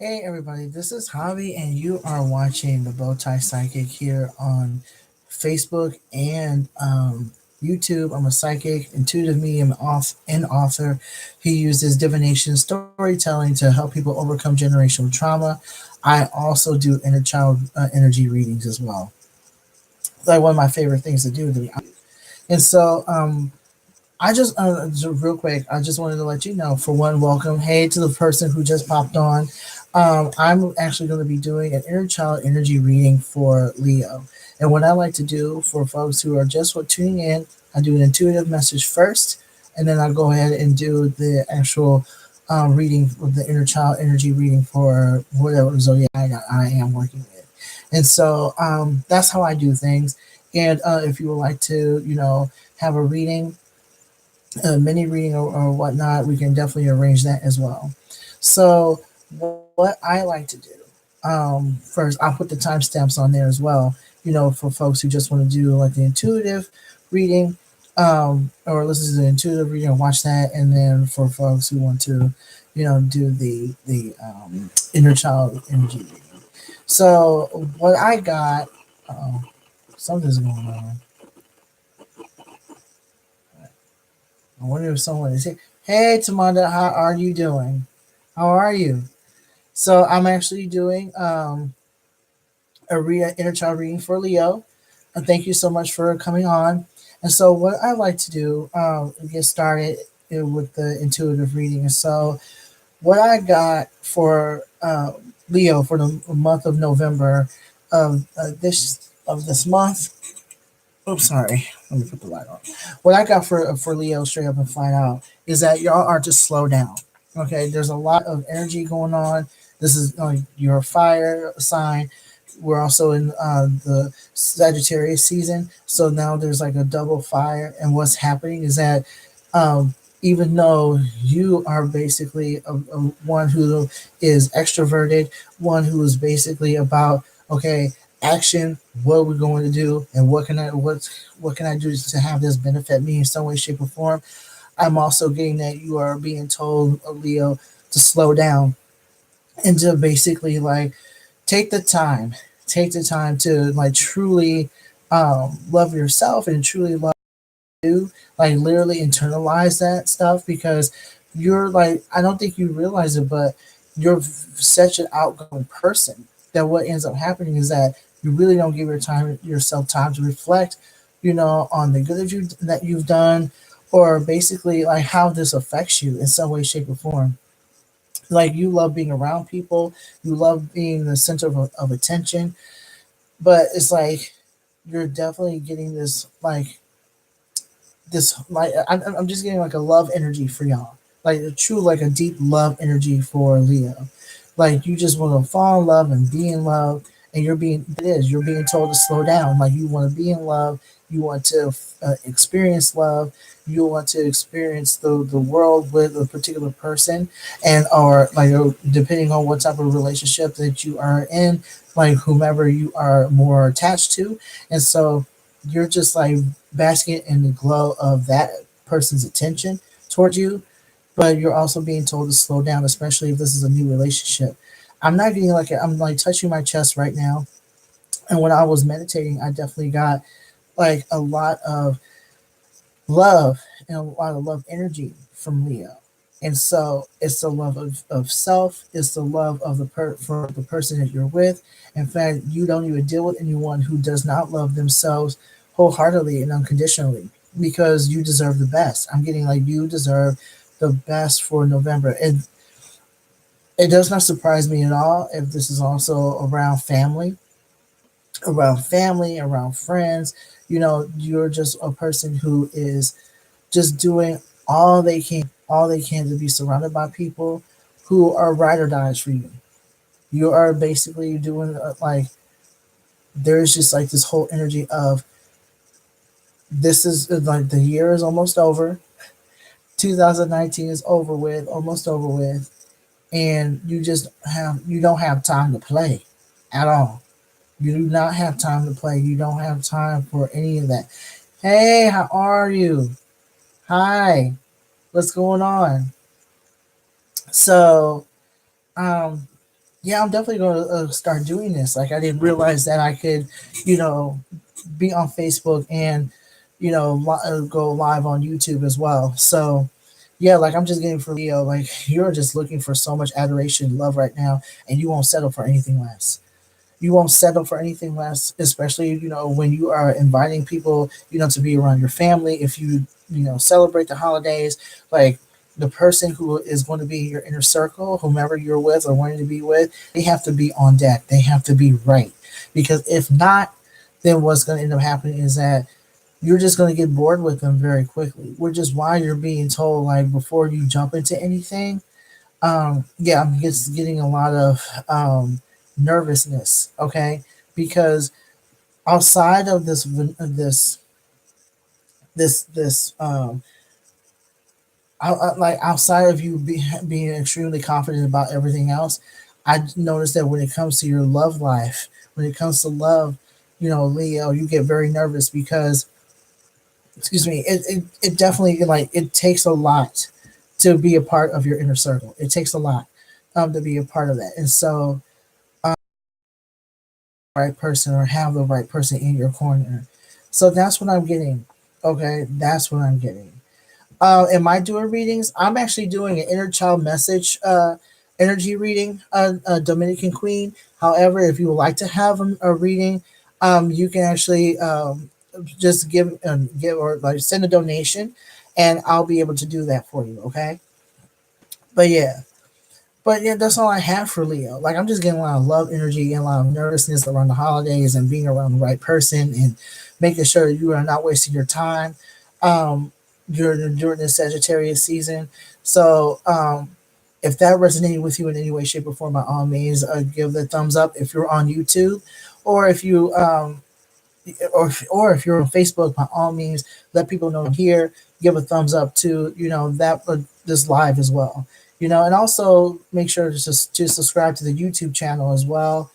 Hey everybody, this is Javi, and you are watching the Bowtie Psychic here on Facebook and YouTube. I'm a psychic, intuitive medium, and author. He uses divination, storytelling to help people overcome generational trauma. I also do inner child energy readings as well. Like one of my favorite things to do. And so, I just real quick, I just wanted to let you know, for one, welcome. Hey to the person who just popped on. I'm actually going to be doing an inner child energy reading for Leo. And what I like to do for folks who are just tuning in, I do an intuitive message first, and then I go ahead and do the actual reading of the inner child energy reading for whatever zodiac I am working with. And so that's how I do things. And if you would like to, have a reading, a mini reading or whatnot, we can definitely arrange that as well. So, what I like to do, first, I'll put the timestamps on there as well, for folks who just want to do like the intuitive reading, or listen to the intuitive reading and watch that. And then for folks who want to, do the inner child energy reading. So, what I got, oh, something's going on. I wonder if someone is here. Hey, Tamanda, how are you doing? How are you? So I'm actually doing inner child reading for Leo. And thank you so much for coming on. And so what I like to do, get started with the intuitive reading. And so what I got for Leo for the month of November of this month. Oops, sorry. Let me put the light on. What I got for Leo, straight up and flat out, is that y'all are to slow down. Okay, there's a lot of energy going on. This is your fire sign. We're also in the Sagittarius season, so now there's like a double fire. And what's happening is that even though you are basically one who is extroverted, one who is basically about, okay, action, what are we going to do, and what can I do to have this benefit me in some way, shape, or form. I'm also getting that you are being told, Leo, to slow down and to basically like take the time, take the time to like truly love yourself and truly love you, like literally internalize that stuff, because you're like, I don't think you realize it, but you're such an outgoing person that what ends up happening is that you really don't give yourself time to reflect, on the good that you've done, or basically like how this affects you in some way, shape, or form. Like you love being around people, you love being the center of attention, but it's like you're definitely getting I'm just getting like a love energy for y'all, like a true, like a deep love energy for Leo. Like you just want to fall in love and be in love, and you're being told to slow down. Like you want to be in love, you want to experience love, you want to experience the world with a particular person, and or like depending on what type of relationship that you are in, like whomever you are more attached to. And so you're just like basking in the glow of that person's attention towards you, but you're also being told to slow down, especially if this is a new relationship. I'm not getting like I'm like touching my chest right now, and when I was meditating, I definitely got like a lot of love and a lot of love energy from Leo. And so it's the love of self, it's the love of for the person that you're with. In fact, you don't even deal with anyone who does not love themselves wholeheartedly and unconditionally, because you deserve the best. I'm getting like you deserve the best for November. And it does not surprise me at all if this is also around friends. You're just a person who is just doing all they can to be surrounded by people who are ride or dies for you. You are basically doing like there's just like this whole energy of this is like the year is almost over. 2019 is over with, almost over with, and you don't have time to play at all. You do not have time to play. You don't have time for any of that. Hey, how are you? Hi, what's going on? So, um, Yeah, I'm definitely going to start doing this. Like, I didn't realize that I could, you know, be on Facebook and, go live on YouTube as well. So, yeah, like I'm just getting for Leo. Like, you're just looking for so much adoration and love right now, and you won't settle for anything less. You won't settle for anything less, especially when you are inviting people to be around your family. If you celebrate the holidays, like the person who is going to be your inner circle, whomever you're with or wanting to be with, they have to be on deck. They have to be right, because if not, then what's going to end up happening is that you're just going to get bored with them very quickly, which is why you're being told, like, before you jump into anything. Yeah, I'm just getting a lot of nervousness. Okay, because outside of this, like outside of you being extremely confident about everything else, I noticed that when it comes to your love life, when it comes to love, Leo, you get very nervous because, excuse me, it definitely, like, it takes a lot to be a part of your inner circle. It takes a lot to be a part of that, and so right person or have the right person in your corner. So that's what I'm getting. Okay, that's what I'm getting. Am I doing readings? I'm actually doing an inner child message energy reading, Dominican Queen. However, if you would like to have a reading, you can actually just give or like send a donation, and I'll be able to do that for you. Okay, but yeah. But yeah, that's all I have for Leo. Like, I'm just getting a lot of love energy and a lot of nervousness around the holidays and being around the right person and making sure that you are not wasting your time during the Sagittarius season. So if that resonated with you in any way, shape, or form, by all means, give the thumbs up if you're on YouTube, or if you or if you're on Facebook, by all means, let people know here. Give a thumbs up to that this live as well. And also make sure to subscribe to the YouTube channel as well.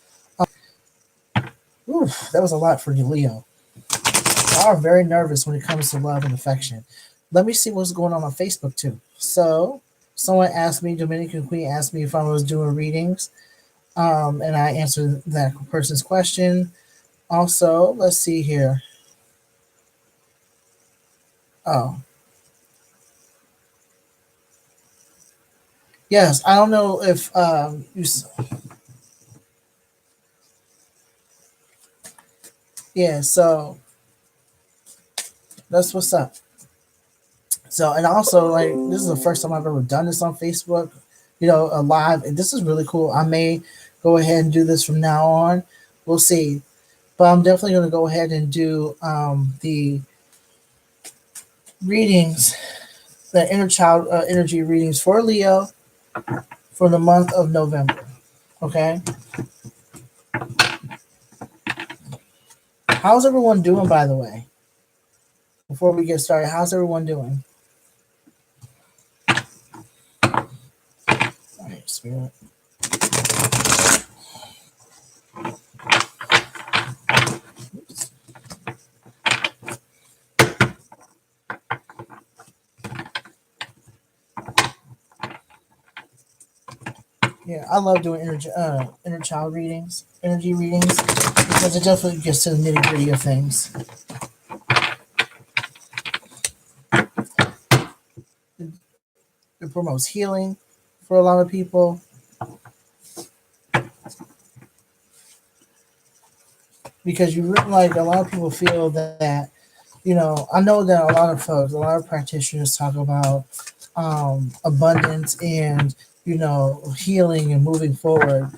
Oof, that was a lot for you, Leo. You are very nervous when it comes to love and affection. Let me see what's going on Facebook too. So, someone asked me, Dominican Queen asked me if I was doing readings, and I answered that person's question. Also, let's see here. Oh, yes, I don't know if yeah. So that's what's up. So, and also, like, this is the first time I've ever done this on Facebook, live, and this is really cool. I may go ahead and do this from now on. We'll see, but I'm definitely going to go ahead and do the readings, the inner child energy readings for Leo for the month of November. Okay, how's everyone doing, by the way? Before we get started, how's everyone doing? All right, spirit. Yeah, I love doing inner child readings, energy readings, because it definitely gets to the nitty gritty of things. It promotes healing for a lot of people, because you really, like, a lot of people feel that I know that a lot of folks, a lot of practitioners talk about abundance and healing and moving forward.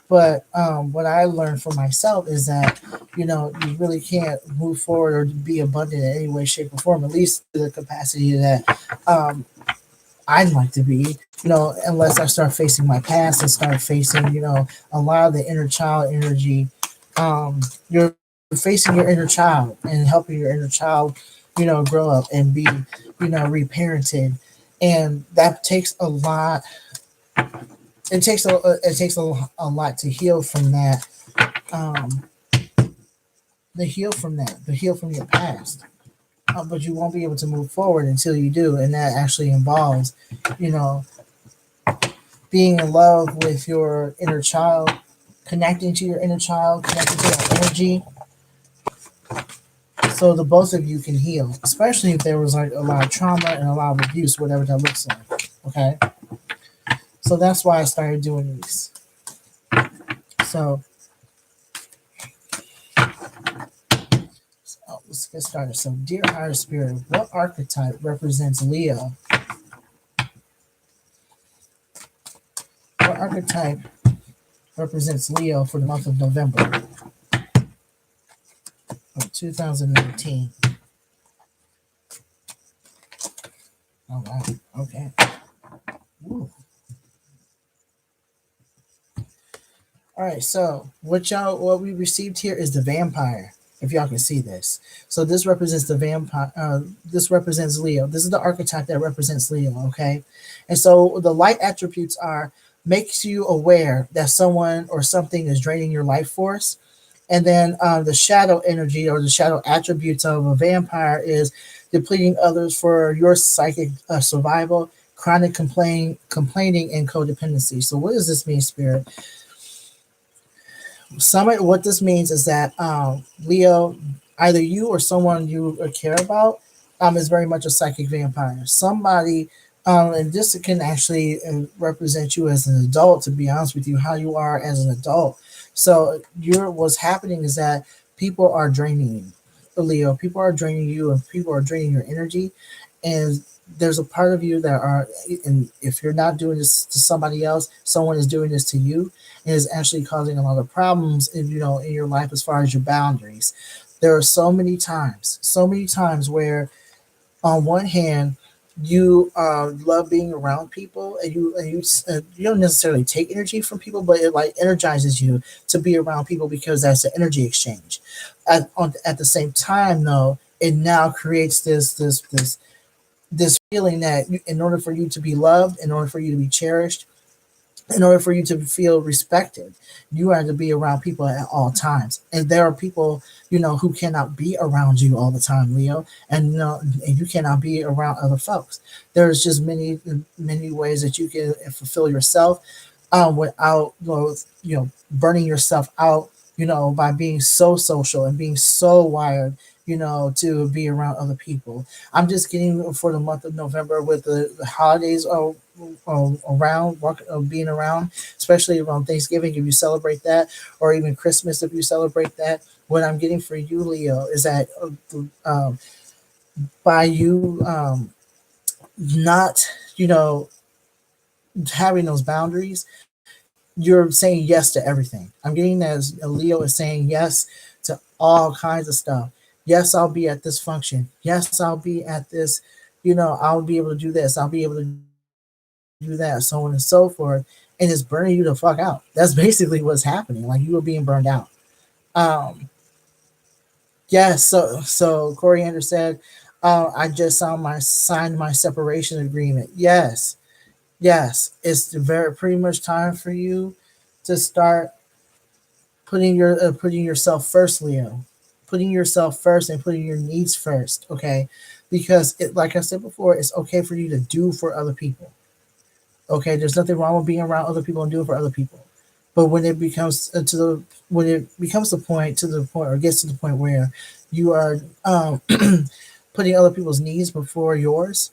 But what I learned for myself is that you really can't move forward or be abundant in any way, shape, or form, at least to the capacity that I'd like to be, unless I start facing my past and start facing, a lot of the inner child energy. You're facing your inner child and helping your inner child, grow up and be, reparented. And that takes a lot. It takes a lot to heal from that. Um, to heal from your past. But you won't be able to move forward until you do, and that actually involves, you know, being in love with your inner child, connecting to your inner child, connecting to that energy, so the both of you can heal, especially if there was like a lot of trauma and a lot of abuse, whatever that looks like. Okay, so that's why I started doing these. So, let's get started. So, dear higher spirit, what archetype represents Leo? What archetype represents Leo for the month of November of 2019? Oh wow. Okay. Ooh. All right, so what we received here is the vampire. If y'all can see this, so this represents the vampire. This represents Leo. This is the archetype that represents Leo. Okay, and so the light attributes are makes you aware that someone or something is draining your life force, and then the shadow energy or the shadow attributes of a vampire is depleting others for your psychic survival, chronic complaining, and codependency. So what does this mean, Spirit? What this means is that Leo, either you or someone you care about, is very much a psychic vampire. Somebody, and this can actually represent you as an adult. To be honest with you, how you are as an adult. So what's happening is that people are draining you, Leo. People are draining you, and people are draining your energy, and there's a part of you that are, and if you're not doing this to somebody else, someone is doing this to you, and is actually causing a lot of problems in in your life as far as your boundaries. There are so many times where on one hand you love being around people, and you don't necessarily take energy from people, but it like energizes you to be around people because that's the energy exchange. At the same time though, it now creates this feeling that in order for you to be loved, in order for you to be cherished, in order for you to feel respected, you have to be around people at all times. And there are people, who cannot be around you all the time, Leo, and and you cannot be around other folks. There's just many ways that you can fulfill yourself without burning yourself out, by being so social and being so wired, to be around other people. I'm just getting for the month of November with the holidays being around, especially around Thanksgiving if you celebrate that, or even Christmas if you celebrate that. What I'm getting for you, Leo, is that by you not, having those boundaries, you're saying yes to everything. I'm getting as Leo is saying yes to all kinds of stuff. Yes, I'll be at this function. Yes, I'll be at this. I'll be able to do this. I'll be able to do that, so on and so forth. And it's burning you the fuck out. That's basically what's happening. Like you were being burned out. Um, yes. So Coriander said, I just signed my separation agreement. Yes, yes. It's very pretty much time for you to start putting yourself first, Leo. Putting yourself first and putting your needs first. Okay, because like I said before, it's okay for you to do for other people. Okay, there's nothing wrong with being around other people and doing for other people. But when it becomes when it becomes the point or gets to the point where you are putting other people's needs before yours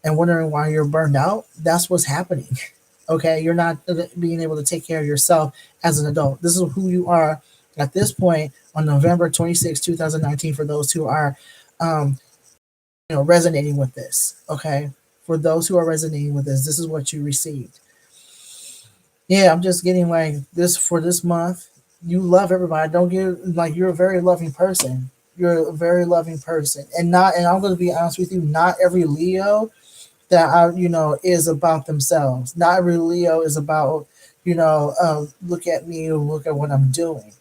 and wondering why you're burned out, that's what's happening. Okay, you're not being able to take care of yourself as an adult. This is who you are at this point on November 26, 2019. For those who are um, resonating with this, okay, for those who are resonating with this is what you received. Yeah, I'm just getting like this for this month. You love everybody. Don't get like you're a very loving person. You're a very loving person, and I'm going to be honest with you. Not every Leo that is about themselves. Not every Leo is about look at me, look at what I'm doing.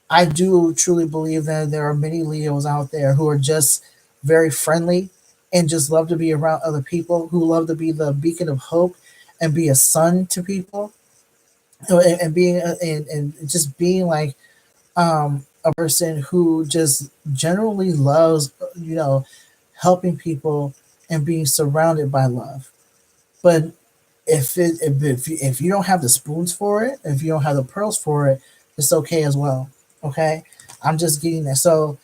I do truly believe that there are many Leos out there who are just very friendly and just love to be around other people, who love to be the beacon of hope and be a sun to people, and being and just being like a person who just generally loves helping people and being surrounded by love. But if you don't have the spoons for it, if you don't have the pearls for it, it's okay as well. Okay, I'm just getting that. So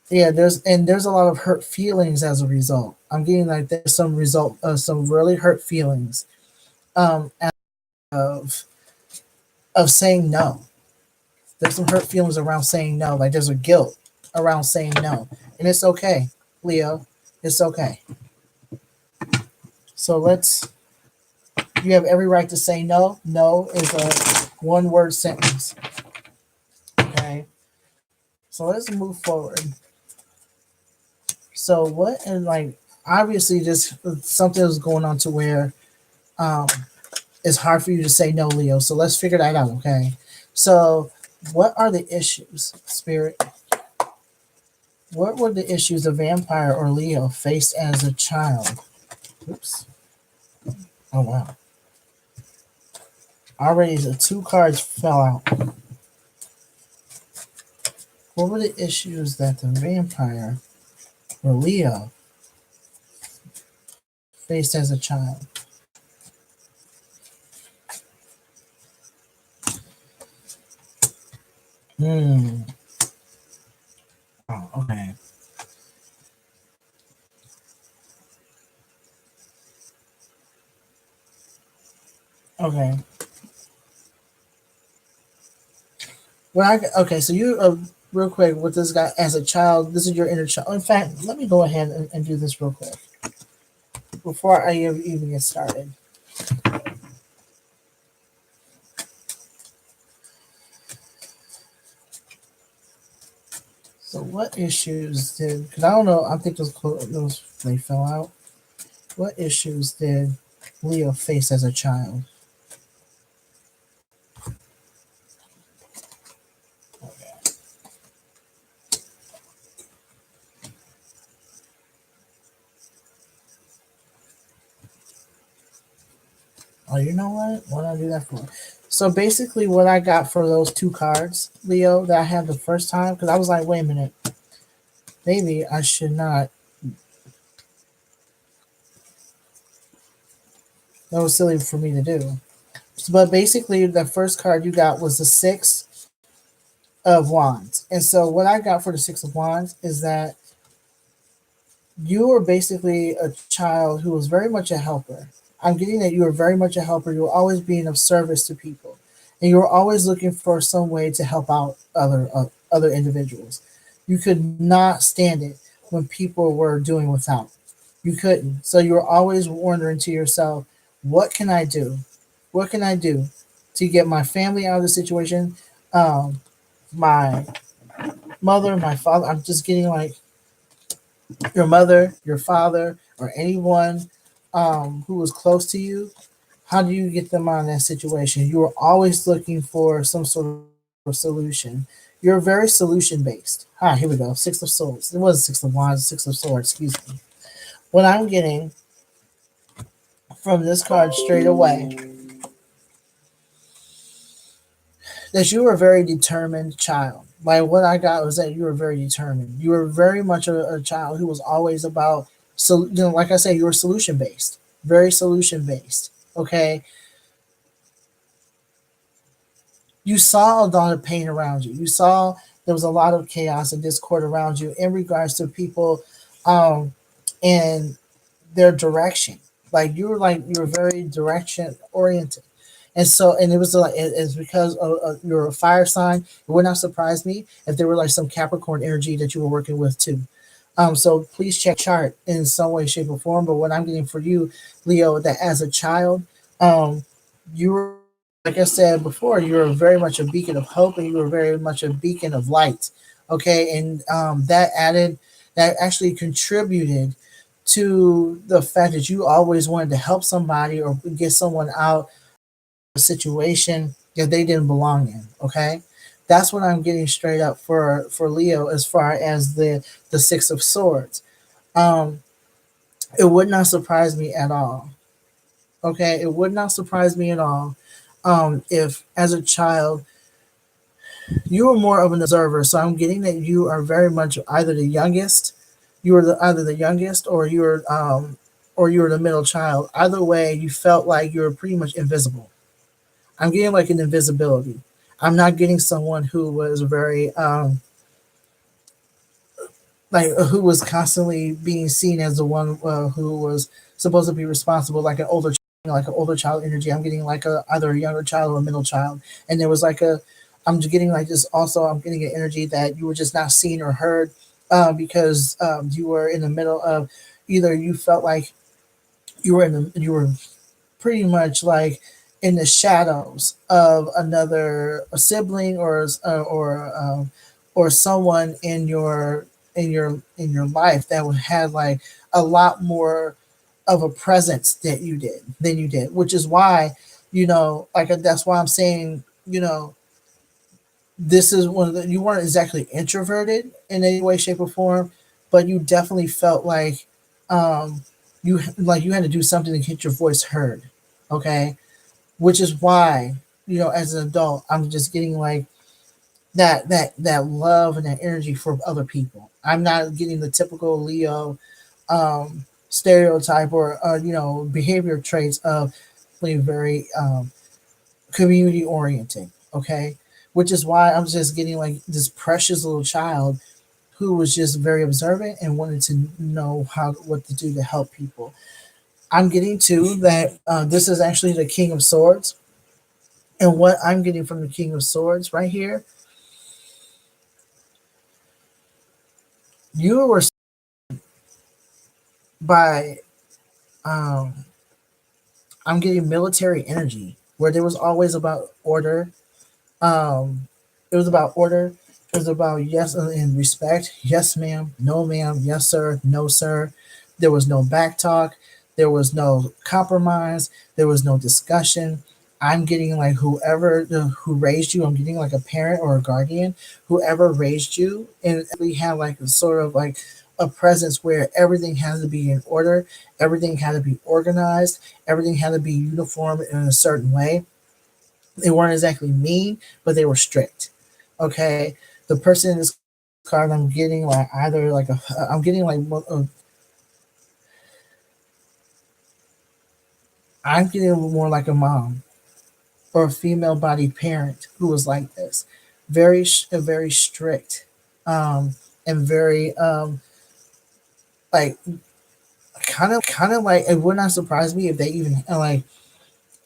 yeah, there's a lot of hurt feelings as a result. I'm getting like there's some result some really hurt feelings out of saying no. There's some hurt feelings around saying no. Like there's a guilt around saying no, and it's okay, Leo. It's okay. So let's. You have every right to say no. No is a one word sentence. Okay. So let's move forward. So what and like obviously just something is going on to where um it's hard for you to say no, Leo. So let's figure that out, okay? So what are the issues, Spirit? What were the issues a vampire or Leo faced as a child? Oops. Oh wow. Already the two cards fell out. What were the issues that the vampire or Leo faced as a child? Hmm. Oh, okay. Okay. Okay, so you real quick with this guy as a child. This is your inner child. In fact, let me go ahead and do this real quick before I even get started. So, what issues did? Because I don't know. I think those they fell out. What issues did Leo face as a child? Okay. Oh, you know what? What did I do that for? So basically, what I got for those two cards, Leo, that I had the first time, because I was like, wait a minute, maybe I should not. That was silly for me to do. But basically, the first card you got was the Six of Wands. And so, what I got for the Six of Wands is that you were basically a child who was very much a helper. I'm getting that you were very much a helper. You were always being of service to people, and you were always looking for some way to help out other individuals. You could not stand it when people were doing without. You couldn't. So you were always wondering to yourself, "What can I do? What can I do to get my family out of the situation? My mother, my father. I'm just getting like your mother, your father, or anyone who was close to you. How do you get them out of that situation? You are always looking for some sort of solution. You're very solution based. Ah, here we go. Six of Swords. It was Six of Wands, Six of Swords. Excuse me. What I'm getting from this card straight away that you were a very determined child. Like what I got was that you were very determined. You were very much a child who was always about so like I said, you were solution based, very solution based. Okay, you saw a lot of pain around you. You saw there was a lot of chaos and discord around you in regards to people, um, and their direction. Like you were very direction oriented. And so, and it was like it's because you're a fire sign. It would not surprise me if there were like some Capricorn energy that you were working with too. So please check chart in some way, shape, or form. But what I'm getting for you, Leo, that as a child, you were like I said before, you were very much a beacon of hope, and you were very much a beacon of light. Okay, and that actually contributed to the fact that you always wanted to help somebody or get someone out a situation that they didn't belong in. Okay, that's what I'm getting straight up for Leo as far as the Six of Swords. Um, it would not surprise me at all. Okay, it would not surprise me at all if as a child you were more of an observer. So I'm getting that you are very much either the youngest, you were either the youngest or you were or you were the middle child. Either way, you felt like you were pretty much invisible. I'm getting like an invisibility. I'm not getting someone who was very like who was constantly being seen as the one who was supposed to be responsible, like an older like an older child energy. I'm getting like a either a younger child or a middle child, and there was like a I'm just getting like this. Also, I'm getting an energy that you were just not seen or heard because you were in the middle of either you felt like you were pretty much like in the shadows of another a sibling or someone in your life that had like a lot more of a presence that you did than you did, which is why like that's why I'm saying this is one of the you weren't exactly introverted in any way, shape, or form, but you definitely felt like um, you had to do something to get your voice heard. Okay, which is why as an adult I'm just getting like that love and that energy for other people. I'm not getting the typical Leo stereotype or behavior traits of being very community oriented. Okay, which is why I'm just getting like this precious little child who was just very observant and wanted to know how what to do to help people. I'm getting to that this is actually the King of Swords. And what I'm getting from the King of Swords right here, you were by um I'm getting military energy where there was always about order. It was about order. It was about yes and respect. Yes, ma'am. No, ma'am. Yes, sir. No, sir. There was no back talk. There was no compromise. There was no discussion. I'm getting like who raised you. I'm getting like a parent or a guardian, whoever raised you, and we had like a sort of like a presence where everything had to be in order, everything had to be organized, everything had to be uniform in a certain way. They weren't exactly mean, but they were strict. Okay, the person in this card I'm getting like either like a I'm getting like I'm getting more like a mom or a female bodied parent who was like this, very strict, and very like kind of like it would not surprise me if they even like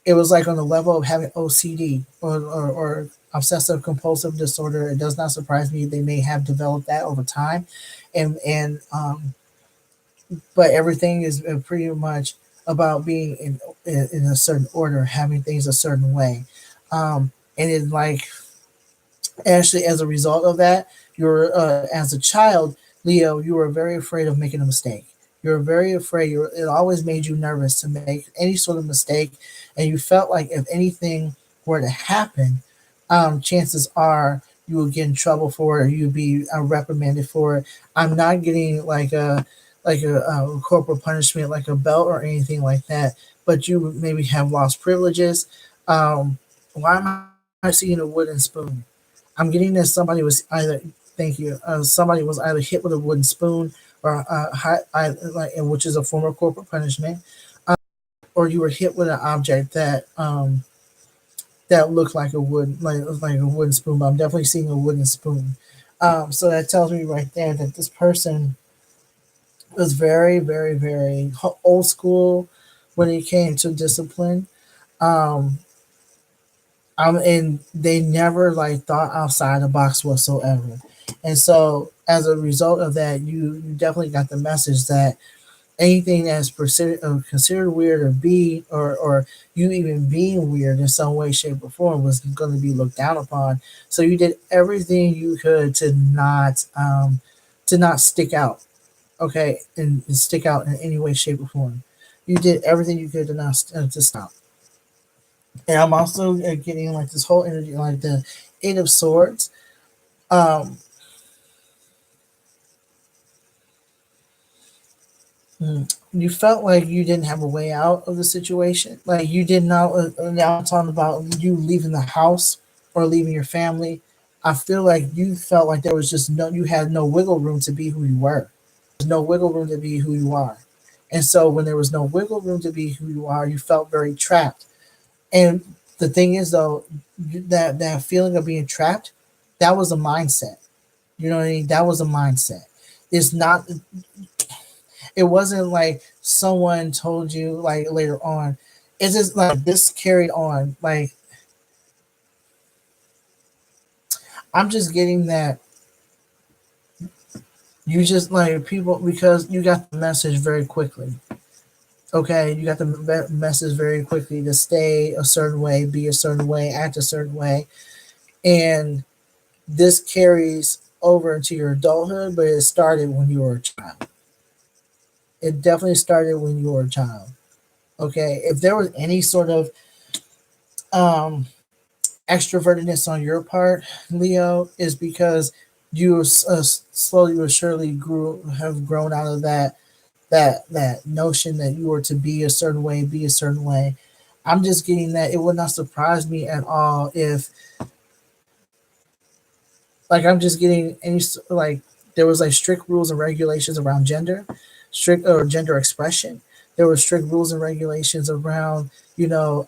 it was like on the level of having OCD or obsessive compulsive disorder. It does not surprise me they may have developed that over time, and but everything is pretty much about being in a certain order, having things a certain way, and it like actually as a result of that you're as a child Leo you were very afraid of making a mistake. You're very afraid. It always made you nervous to make any sort of mistake, and you felt like if anything were to happen, chances are you would get in trouble for it, or you'd be reprimanded for it. I'm not getting like a corporal punishment, like a belt or anything like that, but you would maybe have lost privileges. Why am I seeing a wooden spoon? I'm getting that somebody was either thank you somebody was either hit with a wooden spoon or like which is a form of corporal punishment, or you were hit with an object that looked like a wood like a wooden spoon. But I'm definitely seeing a wooden spoon. So that tells me right there that this person was very old school when it came to discipline. Um, and they never like thought outside the box whatsoever. And so, as a result of that, you definitely got the message that anything that's considered weird or or you even being weird in some way, shape, or form was going to be looked down upon. So you did everything you could to not stick out, okay, and stick out in any way, shape, or form. You did everything you could to not to stop. And I'm also getting like this whole energy, like the Eight of Swords. Um, you felt like you didn't have a way out of the situation. Like you did not. Now I'm talking about you leaving the house or leaving your family. I feel like you felt like there was just no. You had no wiggle room to be who you were. There's no wiggle room to be who you are, And so when there was no wiggle room to be who you are, you felt very trapped. And the thing is, though, that feeling of being trapped, that was a mindset. You know what I mean? That was a mindset. It's not. It wasn't like someone told you like later on. It's just like this carried on. Like I'm just getting that you just like people because you got the message very quickly. Okay, you got the message very quickly to stay a certain way, be a certain way, act a certain way, and this carries over into your adulthood. But it started when you were a child. It definitely started when you were a child. Okay, if there was any sort of um extrovertedness on your part, Leo, is because you slowly but surely have grown out of that notion that you were to be a certain way, be a certain way. I'm just getting that it would not surprise me at all if, like, I'm just getting like there was like strict rules and regulations around gender, strict or gender expression. There were strict rules and regulations around, you know,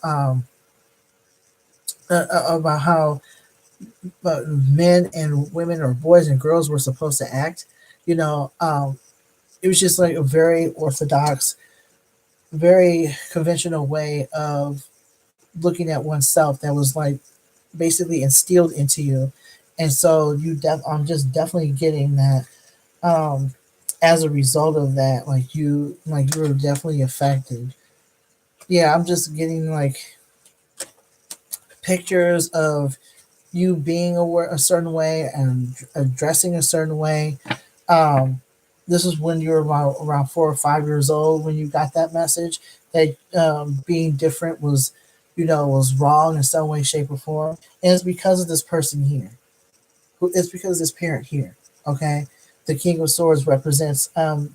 about how men and women or boys and girls were supposed to act. You know, it was just like a very orthodox, very conventional way of looking at oneself that was like basically instilled into you. And so I'm just definitely getting that as a result of that, like you were definitely affected. Yeah, I'm just getting like pictures of you being a certain way and dressing a certain way. Um, this is when you were around 4 or 5 years old when you got that message that being different was, was wrong in some way, shape, or form. And it's because of this person here. It's because of this parent here. Okay, the King of Swords represents a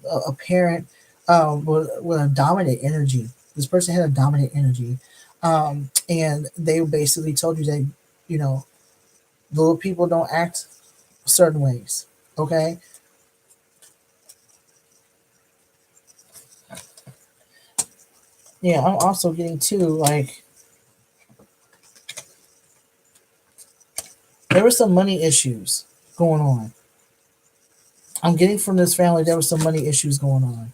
parent with a dominant energy. This person had a dominant energy, and they basically told you that you know little people don't act certain ways. Okay. Yeah, I'm also getting too like there were some money issues going on. I'm getting from this family there were some money issues going on.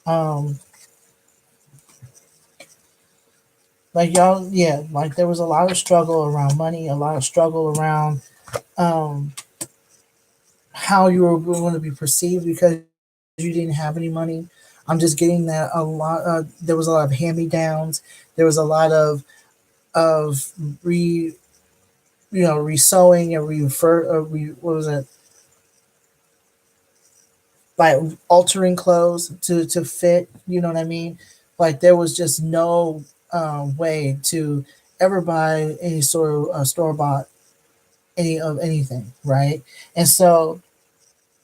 Um, like y'all, yeah, like there was a lot of struggle around money, a lot of struggle around um how you were going to be perceived because you didn't have any money. I'm just getting that a lot. There was a lot of hand me downs. There was a lot of re resewing and what was it, like altering clothes to fit. You know what I mean? Like there was just no way to ever buy any sort of store bought any of anything, right? And so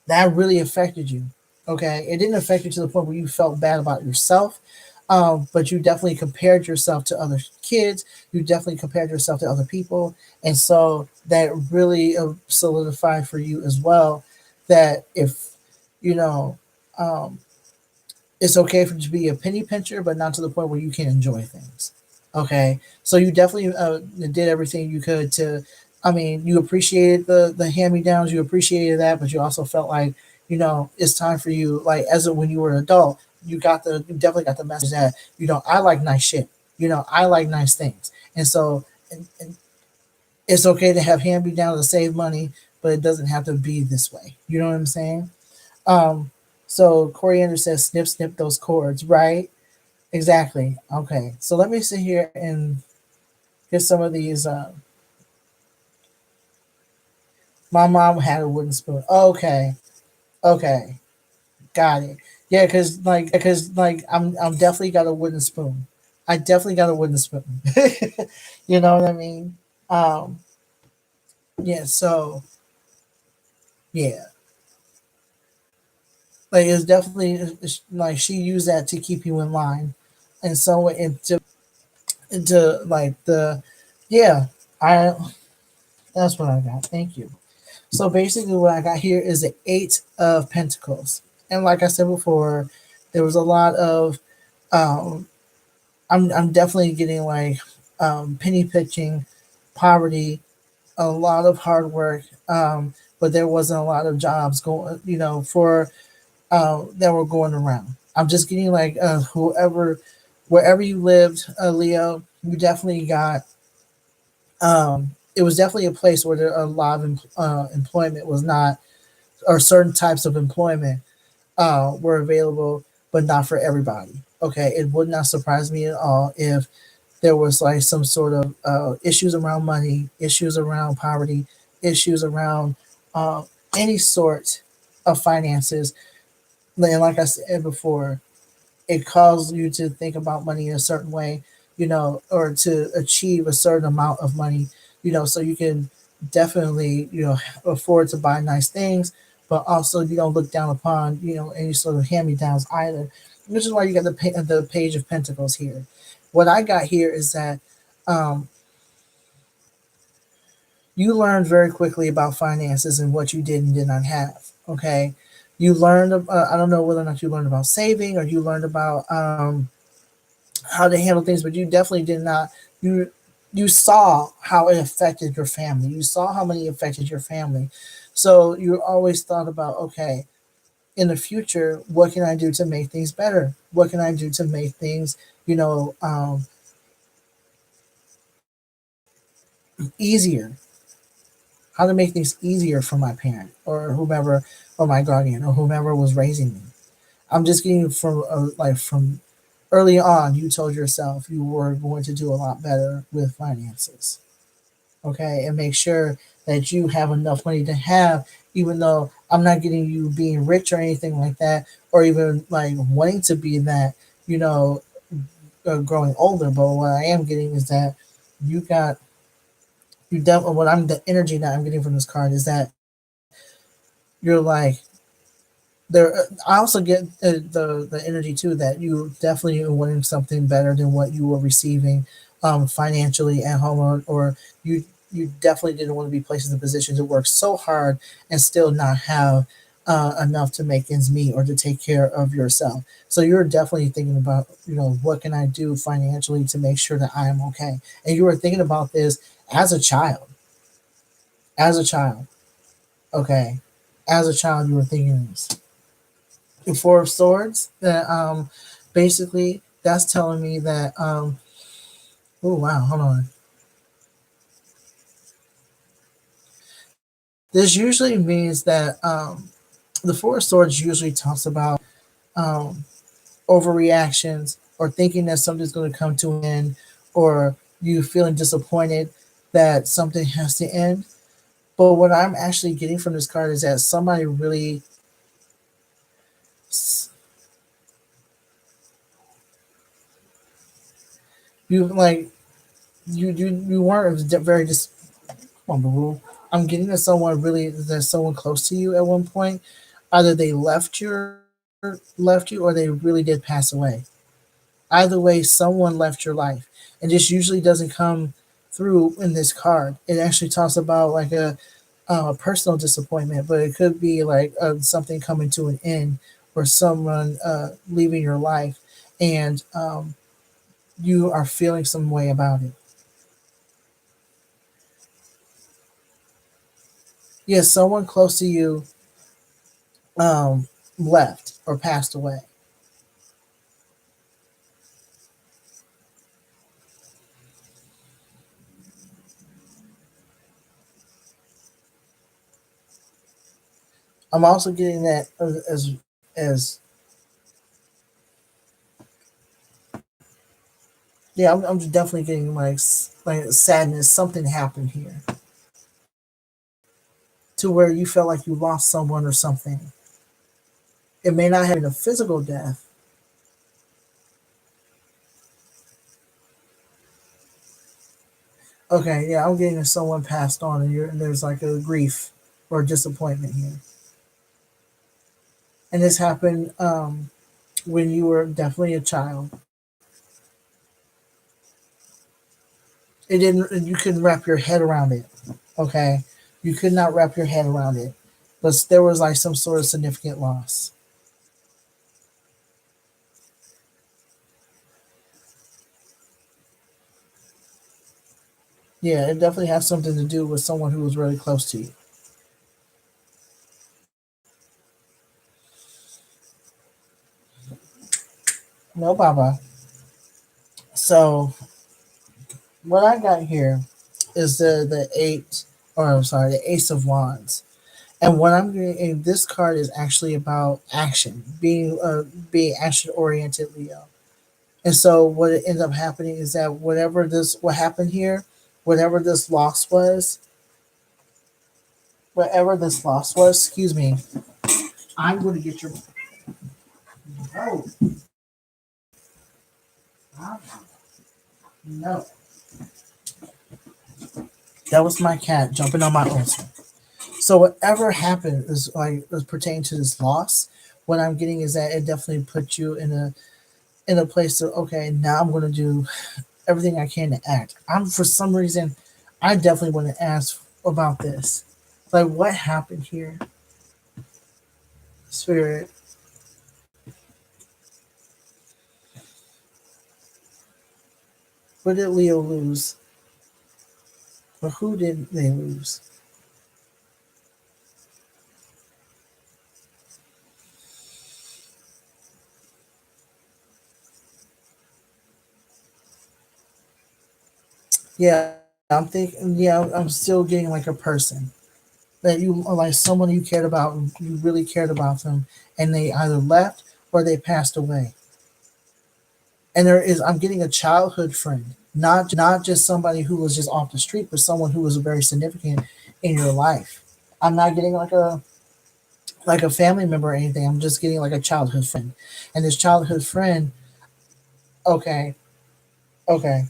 that really affected you. Okay, it didn't affect you to the point where you felt bad about yourself, but you definitely compared yourself to other kids. You definitely compared yourself to other people, and so that really solidified for you as well that if you know um, it's okay for you to be a penny pincher, but not to the point where you can't enjoy things. Okay, so you definitely did everything you could to. I mean, you appreciated the hand me downs, you appreciated that, but you also felt like it's time for you. Like when you were an adult, you definitely got the message that I like nice shit. I like nice things, and so and it's okay to have hand me downs to save money, but it doesn't have to be this way. You know what I'm saying? Um, so Coriander says, snip, snip those cords, right? Exactly. Okay. So let me sit here and get some of these. My mom had a wooden spoon. Okay. Okay. Got it. Yeah, because I'm definitely got a wooden spoon. I definitely got a wooden spoon. You know what I mean? Um, yeah. So yeah, like it's definitely like she used that to keep you in line, and so into like the yeah. I That's what I got. Thank you. So basically, what I got here is the Eight of Pentacles, and like I said before, There was a lot of um, I'm definitely getting like penny pitching, poverty, a lot of hard work, but there wasn't a lot of jobs going, for that were going around. I'm just getting like whoever, wherever you lived, Leo, you definitely got. It was definitely a place where a lot of employment was not, or certain types of employment were available, but not for everybody. Okay, it would not surprise me at all if there was like some sort of issues around money, issues around poverty, issues around uh, any sort of finances. And like I said before, it calls you to think about money in a certain way, or to achieve a certain amount of money, so you can definitely, afford to buy nice things, but also you don't look down upon, any sort of hand me downs either. Which is why you got the Page of Pentacles here. What I got here is that um, you learned very quickly about finances and what you did and did not have. Okay, you learned. I don't know whether or not you learned about saving or you learned about how to handle things, but you definitely did not. You you saw how it affected your family. You saw how money affected your family. So you always thought about, okay, in the future, what can I do to make things better? What can I do to make things, you know, um, easier? How to make things easier for my parent or whomever, or my guardian or whomever was raising me. I'm just getting from like from early on. You told yourself you were going to do a lot better with finances. Okay, and make sure that you have enough money to have, even though I'm not getting you being rich or anything like that, or even like wanting to be that, you know, growing older. But what I am getting is that you got what I'm the energy that I'm getting from this card is that you're like there. I also get the energy too that you definitely are wanting something better than what you were receiving financially at home, or you definitely didn't want to be placed in a position to work so hard and still not have enough to make ends meet or to take care of yourself. So you're definitely thinking about, what can I do financially to make sure that I am okay. And you were thinking about this as a child, as a child. Okay, as a child, you were thinking this. The Four of Swords. That basically that's telling me that. Oh wow, hold on. This usually means that the Four of Swords usually talks about um, overreactions or thinking that something's going to come to an end, or you feeling disappointed that something has to end. But what I'm actually getting from this card is that somebody really you like you weren't very on the rule. I'm getting that someone really that someone close to you at one point, either they left you or they really did pass away. Either way, someone left your life, and this usually doesn't come through in this card. It actually talks about like a personal disappointment, but it could be like something coming to an end or someone leaving your life, and you are feeling some way about it. Yes, someone close to you um, left or passed away. I'm also getting that as yeah. I'm definitely getting like sadness. Something happened here to where you felt like you lost someone or something. It may not have been a physical death. Okay, yeah, I'm getting that someone passed on, and there's like a grief or disappointment here, and this happened when you were definitely a child. It didn't. You couldn't wrap your head around it. Okay, you could not wrap your head around it, but there was like some sort of significant loss. Yeah, it definitely has something to do with someone who was really close to you. No, Baba. So what I got here is the eight, or I'm sorry, the Ace of Wands. And what I'm getting, and this card is actually about action, being action oriented, Leo. And so what it ends up happening is that what happened here, whatever this loss was, whatever this loss was, excuse me, I'm going to get your. Oh, no. That was my cat jumping on my altar. So whatever happened is like is pertaining to this loss. What I'm getting is that it definitely put you in a place of, okay, now I'm going to do everything I can to act. I'm for some reason, I definitely want to ask about this. Like, what happened here, Spirit? What did Leo lose, or who did they lose? Yeah, I'm thinking. Yeah, I'm still getting like a person that you like, someone you cared about, you really cared about them, and they either left or they passed away. And I'm getting a childhood friend, not just somebody who was just off the street, but someone who was very significant in your life. I'm not getting like a family member or anything. I'm just getting like a childhood friend, and this childhood friend. Okay, okay,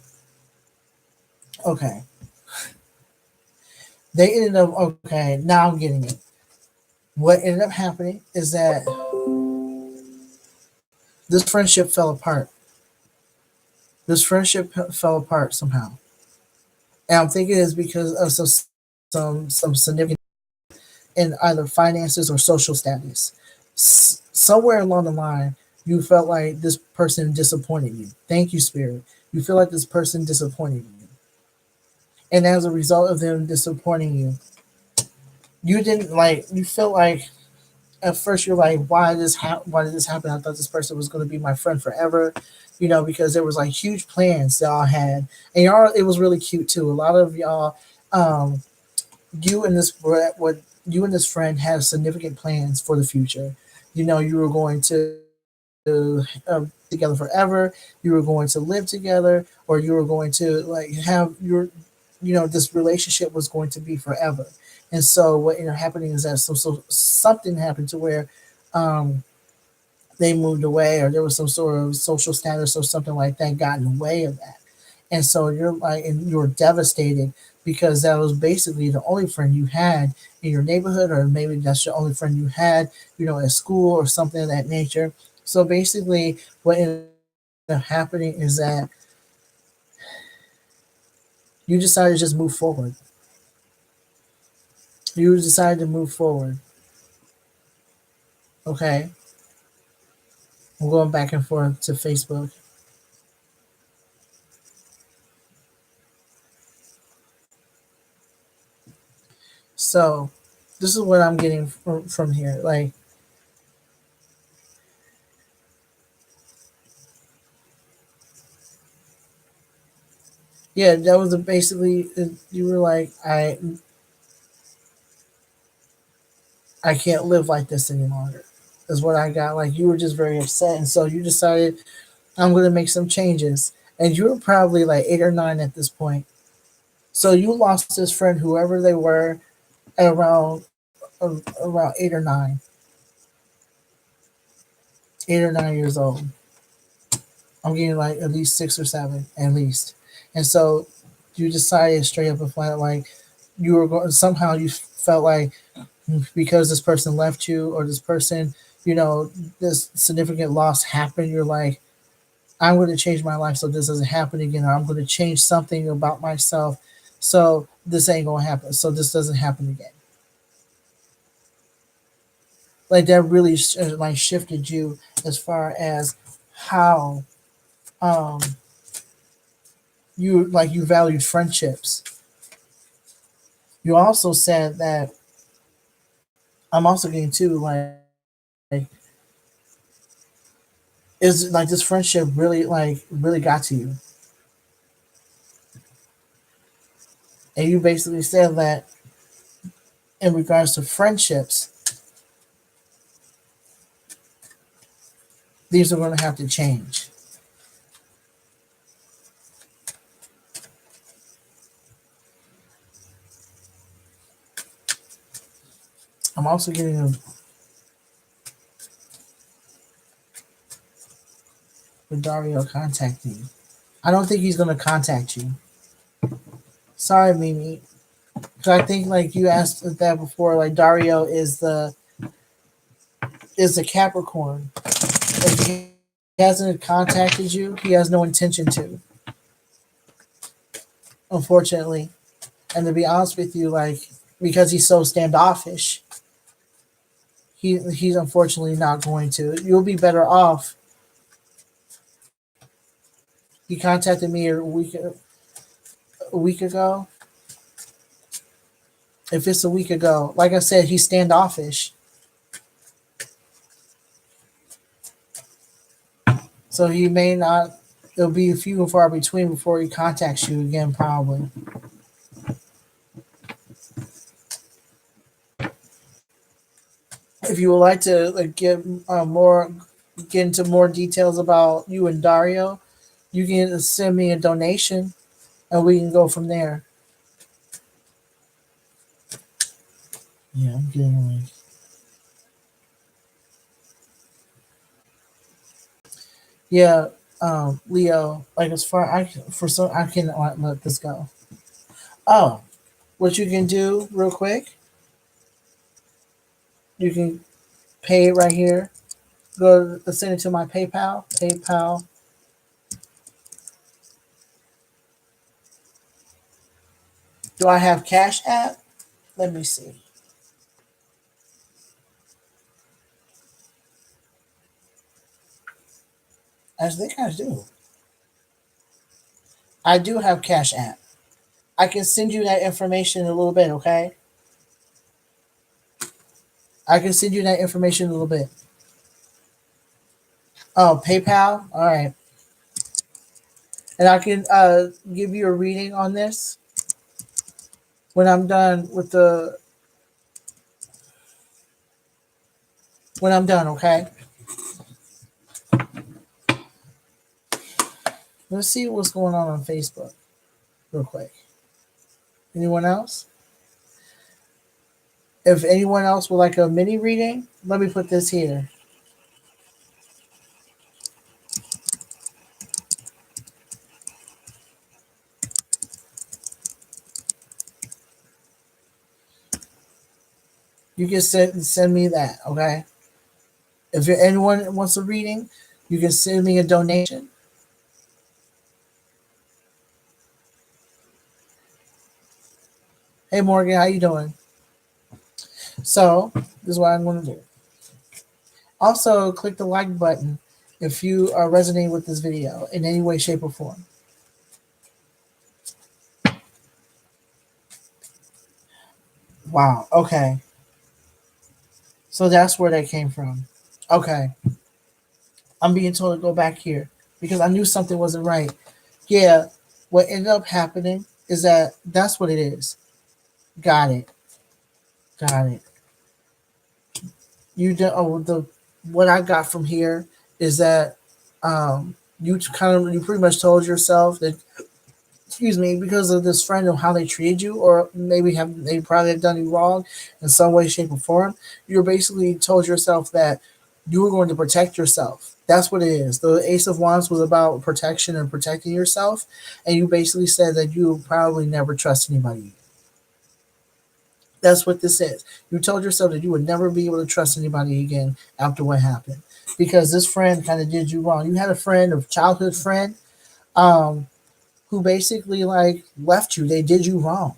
okay. They ended up, okay. Now I'm getting it. What ended up happening is that this friendship fell apart. This friendship fell apart somehow, and I'm thinking it's because of some significant in either finances or social status. Somewhere along the line, you felt like this person disappointed you. Thank you, Spirit. You feel like this person disappointed you. And as a result of them disappointing you, you didn't like, you felt like at first you're like, why did this happen? I thought this person was going to be my friend forever, because there was like huge plans y'all had, and y'all, it was really cute too. A lot of y'all, um, you and this what you and this friend had significant plans for the future. You were going to together forever. You were going to live together, or you were going to like have your, this relationship was going to be forever. And so what ended up happening is that something happened to where um, they moved away, or there was some sort of social status or something like that got in the way of that. And so you're like, and you're devastated because that was basically the only friend you had in your neighborhood, or maybe that's your only friend you had, at school or something of that nature. So basically, what ended up happening is that you decided to just move forward. You decided to move forward. Okay, I'm going back and forth to Facebook. So this is what I'm getting from here. Like, yeah, that was basically, you were like, I can't live like this any longer. Is what I got. Like, you were just very upset, and so you decided, I'm going to make some changes. And you were probably like 8 or 9 at this point. So you lost this friend, whoever they were, at around 8 or 9, 8 or 9 years old. I'm getting like at least 6 or 7, at least. And so you decided straight up and flat, like, you were going, somehow you felt like, because this person left you, or this person, this significant loss happened, you're like, I'm going to change my life so this doesn't happen again, or I'm going to change something about myself so this ain't going to happen, so this doesn't happen again. Like, that really like shifted you as far as how um you valued friendships. You also said that I'm also getting too is like this friendship really got to you, and you basically said that in regards to friendships, these are going to have to change. I'm also getting a Dario contact me. I don't think he's going to contact you. Sorry, Mimi. Because I think like you asked that before. Like Dario is the Capricorn. If he hasn't contacted you, he has no intention to. Unfortunately, and to be honest with you, like because he's so standoffish, he's unfortunately not going to. You'll be better off. He contacted me a week ago. If it's a week ago, like I said, he's standoffish. So he may not. It'll be a few and far between before he contacts you again, probably. If you would like to get into more details about you and Dario, you can send me a donation, and we can go from there. Yeah, I'm getting like yeah, Leo. Like as far I for some I can let this go. Oh, what you can do real quick, you can pay it right here. Go send it to my PayPal. PayPal. Do I have Cash App? Let me see. I think I do. I do have Cash App. I can send you that information in a little bit, okay? I can send you that information in a little bit. Oh, PayPal? All right. And I can give you a reading on this when I'm done with the when I'm done, okay? Let's see what's going on Facebook real quick. Anyone else? If anyone else would like a mini reading, let me put this here. You can send me that, okay? If anyone wants a reading, you can send me a donation. Hey Morgan, how you doing? So this is what I'm going to do. Also, click the like button if you are resonating with this video in any way, shape, or form. Wow. Okay. So that's where that came from. Okay. I'm being told to go back here because I knew something wasn't right. Yeah. What ended up happening is that's what it is. Got it. Got it. You do, oh, the what I got from here is that you pretty much told yourself that excuse me, because of this friend of how they treated you, or maybe they probably have done you wrong in some way, shape, or form. You basically told yourself that you were going to protect yourself. That's what it is. The Ace of Wands was about protection and protecting yourself, and you basically said that you would probably never trust anybody. That's what this is. You told yourself that you would never be able to trust anybody again after what happened, because this friend kind of did you wrong. You had a friend, a childhood friend, um, who basically like left you. They did you wrong,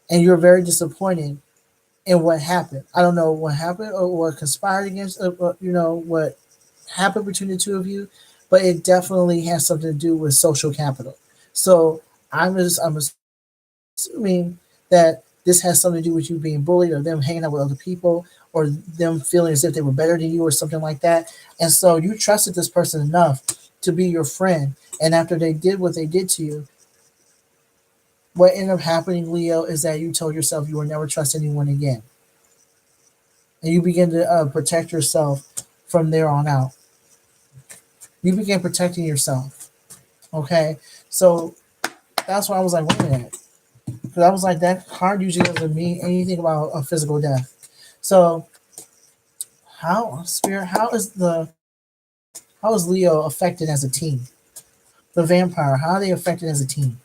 and you're very disappointed in what happened. I don't know what happened or what conspired against, what happened between the two of you, but it definitely has something to do with social capital. So I'm assuming that this has something to do with you being bullied or them hanging out with other people or them feeling as if they were better than you or something like that. And so you trusted this person enough to be your friend. And after they did what they did to you, what ended up happening, Leo, is that you told yourself you would never trust anyone again. And you begin to protect yourself from there on out. You began protecting yourself. Okay? So that's why I was like, wait a minute. Because I was like, that card usually doesn't mean anything about a physical death. So how is Leo affected as a team? The vampire, how are they affected as a team?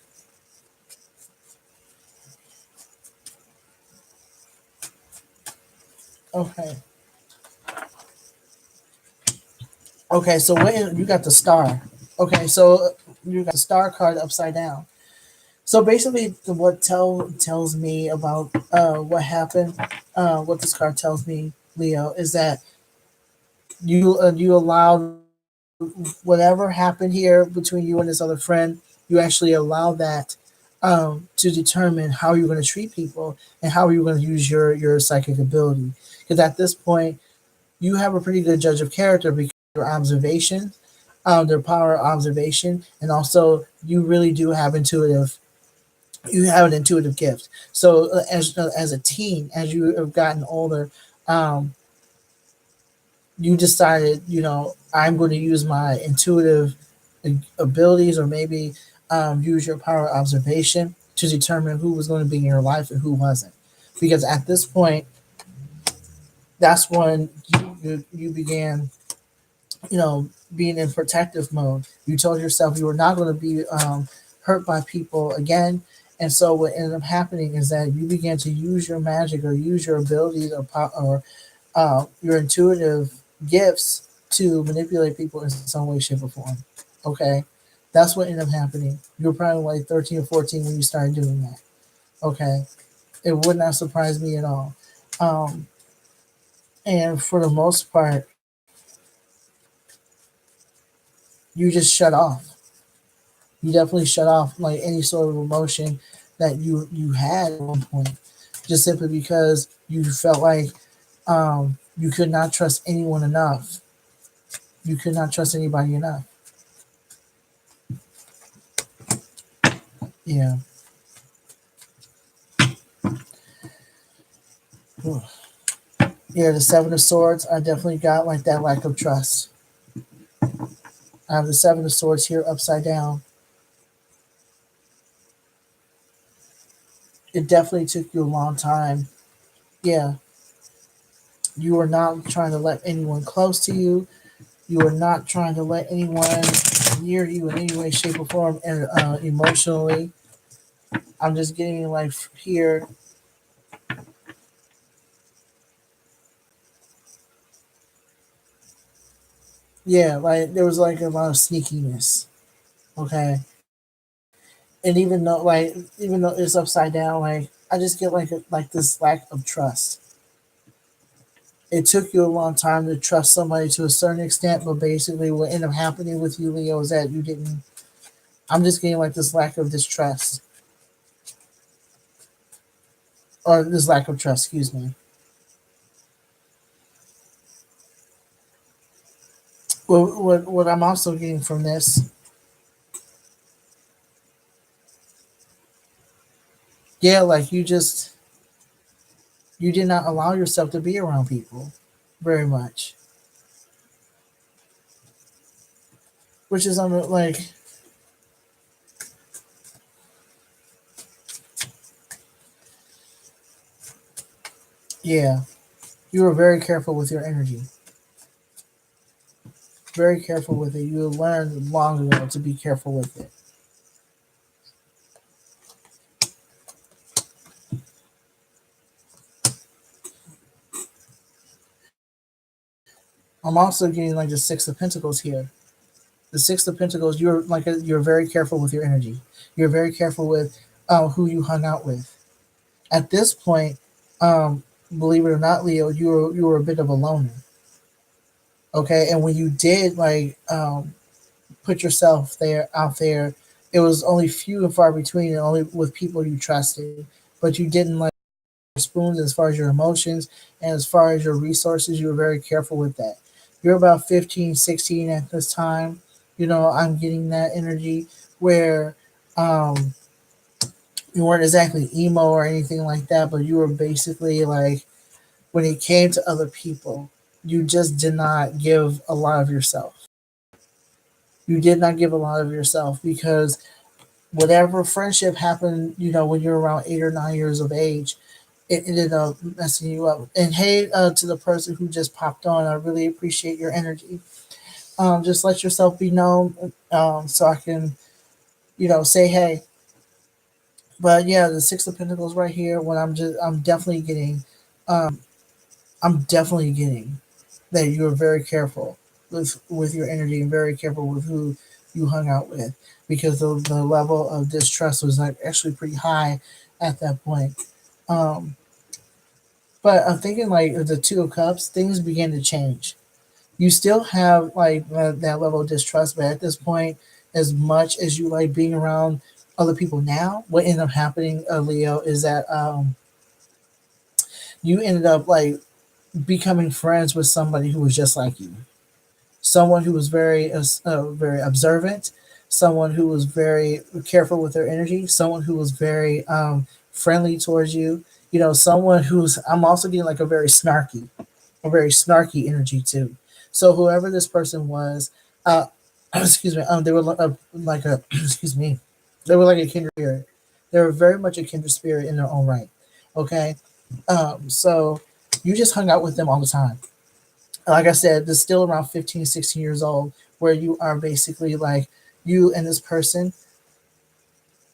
Okay. Okay, so when you got the star. Okay, so you got the star card upside down. So basically, what tells me about what happened, what this card tells me, Leo, is that you allowed whatever happened here between you and this other friend. You actually allowed that to determine how you're going to treat people and how you're going to use your psychic ability. Because at this point, you have a pretty good judge of character because of your observation, their power of observation, and also you really do have intuitive. You have an intuitive gift. So as a teen, as you have gotten older, um, you decided, I'm going to use my intuitive abilities, or maybe use your power of observation to determine who was going to be in your life and who wasn't. Because at this point, that's when you began, being in protective mode. You told yourself you were not going to be hurt by people again. And so what ended up happening is that you began to use your magic or use your abilities or your intuitive gifts to manipulate people in some way, shape, or form. Okay, that's what ended up happening. You were probably like 13 or 14 when you started doing that. Okay, it would not surprise me at all. Um, and for the most part, you just shut off. You definitely shut off like any sort of emotion that you had at one point, just simply because you felt like you could not trust anyone enough. You could not trust anybody enough. Yeah. Yeah, the Seven of Swords, I definitely got like that lack of trust. I have the Seven of Swords here upside down. It definitely took you a long time. Yeah, you were not trying to let anyone close to you. You were not trying to let anyone near you in any way, shape, or form, and emotionally. I'm just getting like here. Yeah, like there was like a lot of sneakiness. Okay, and even though it's upside down, like I just get like this lack of trust. It took you a long time to trust somebody to a certain extent, but basically what ended up happening with you, Leo, is that you didn't. I'm just getting like this lack of distrust, or this lack of trust. Excuse me. What I'm also getting from this, yeah, like you did not allow yourself to be around people very much, which is like, yeah, you were very careful with your energy, very careful with it. You learned long ago to be careful with it. I'm also getting like the Six of Pentacles here. The Six of Pentacles, you're very careful with your energy. You're very careful with who you hung out with. At this point, um, believe it or not, Leo, you were a bit of a loner. Okay, and when you did put yourself there out there, it was only few and far between, and only with people you trusted. But you didn't like spoons, as far as your emotions, and as far as your resources, you were very careful with that. You're about 15, 16 at this time. I'm getting that energy where um, you weren't exactly emo or anything like that, but you were basically like, when it came to other people, you just did not give a lot of yourself. You did not give a lot of yourself because whatever friendship happened, when you're around 8 or 9 years of age, it ended up messing you up. And hey, to the person who just popped on, I really appreciate your energy. Just let yourself be known, so I can, say hey. But yeah, the Six of Pentacles right here. I'm definitely getting that you are very careful with your energy and very careful with who you hung out with, because the level of distrust was like actually pretty high at that point. Um, but I'm thinking like the Two of Cups, things began to change. You still have like that level of distrust, but at this point, as much as you like being around other people now, what ended up happening, Leo, is that you ended up like becoming friends with somebody who was just like you, someone who was very observant, someone who was very careful with their energy, someone who was very friendly towards you. Someone who's, I'm also getting like a very snarky energy too. So whoever this person was, uh, excuse me, they were like a excuse me, they were like a kindred spirit. They were very much a kindred spirit in their own right. Okay, so you just hung out with them all the time. Like I said, this still around 15, 16 years old, where you are basically like, you and this person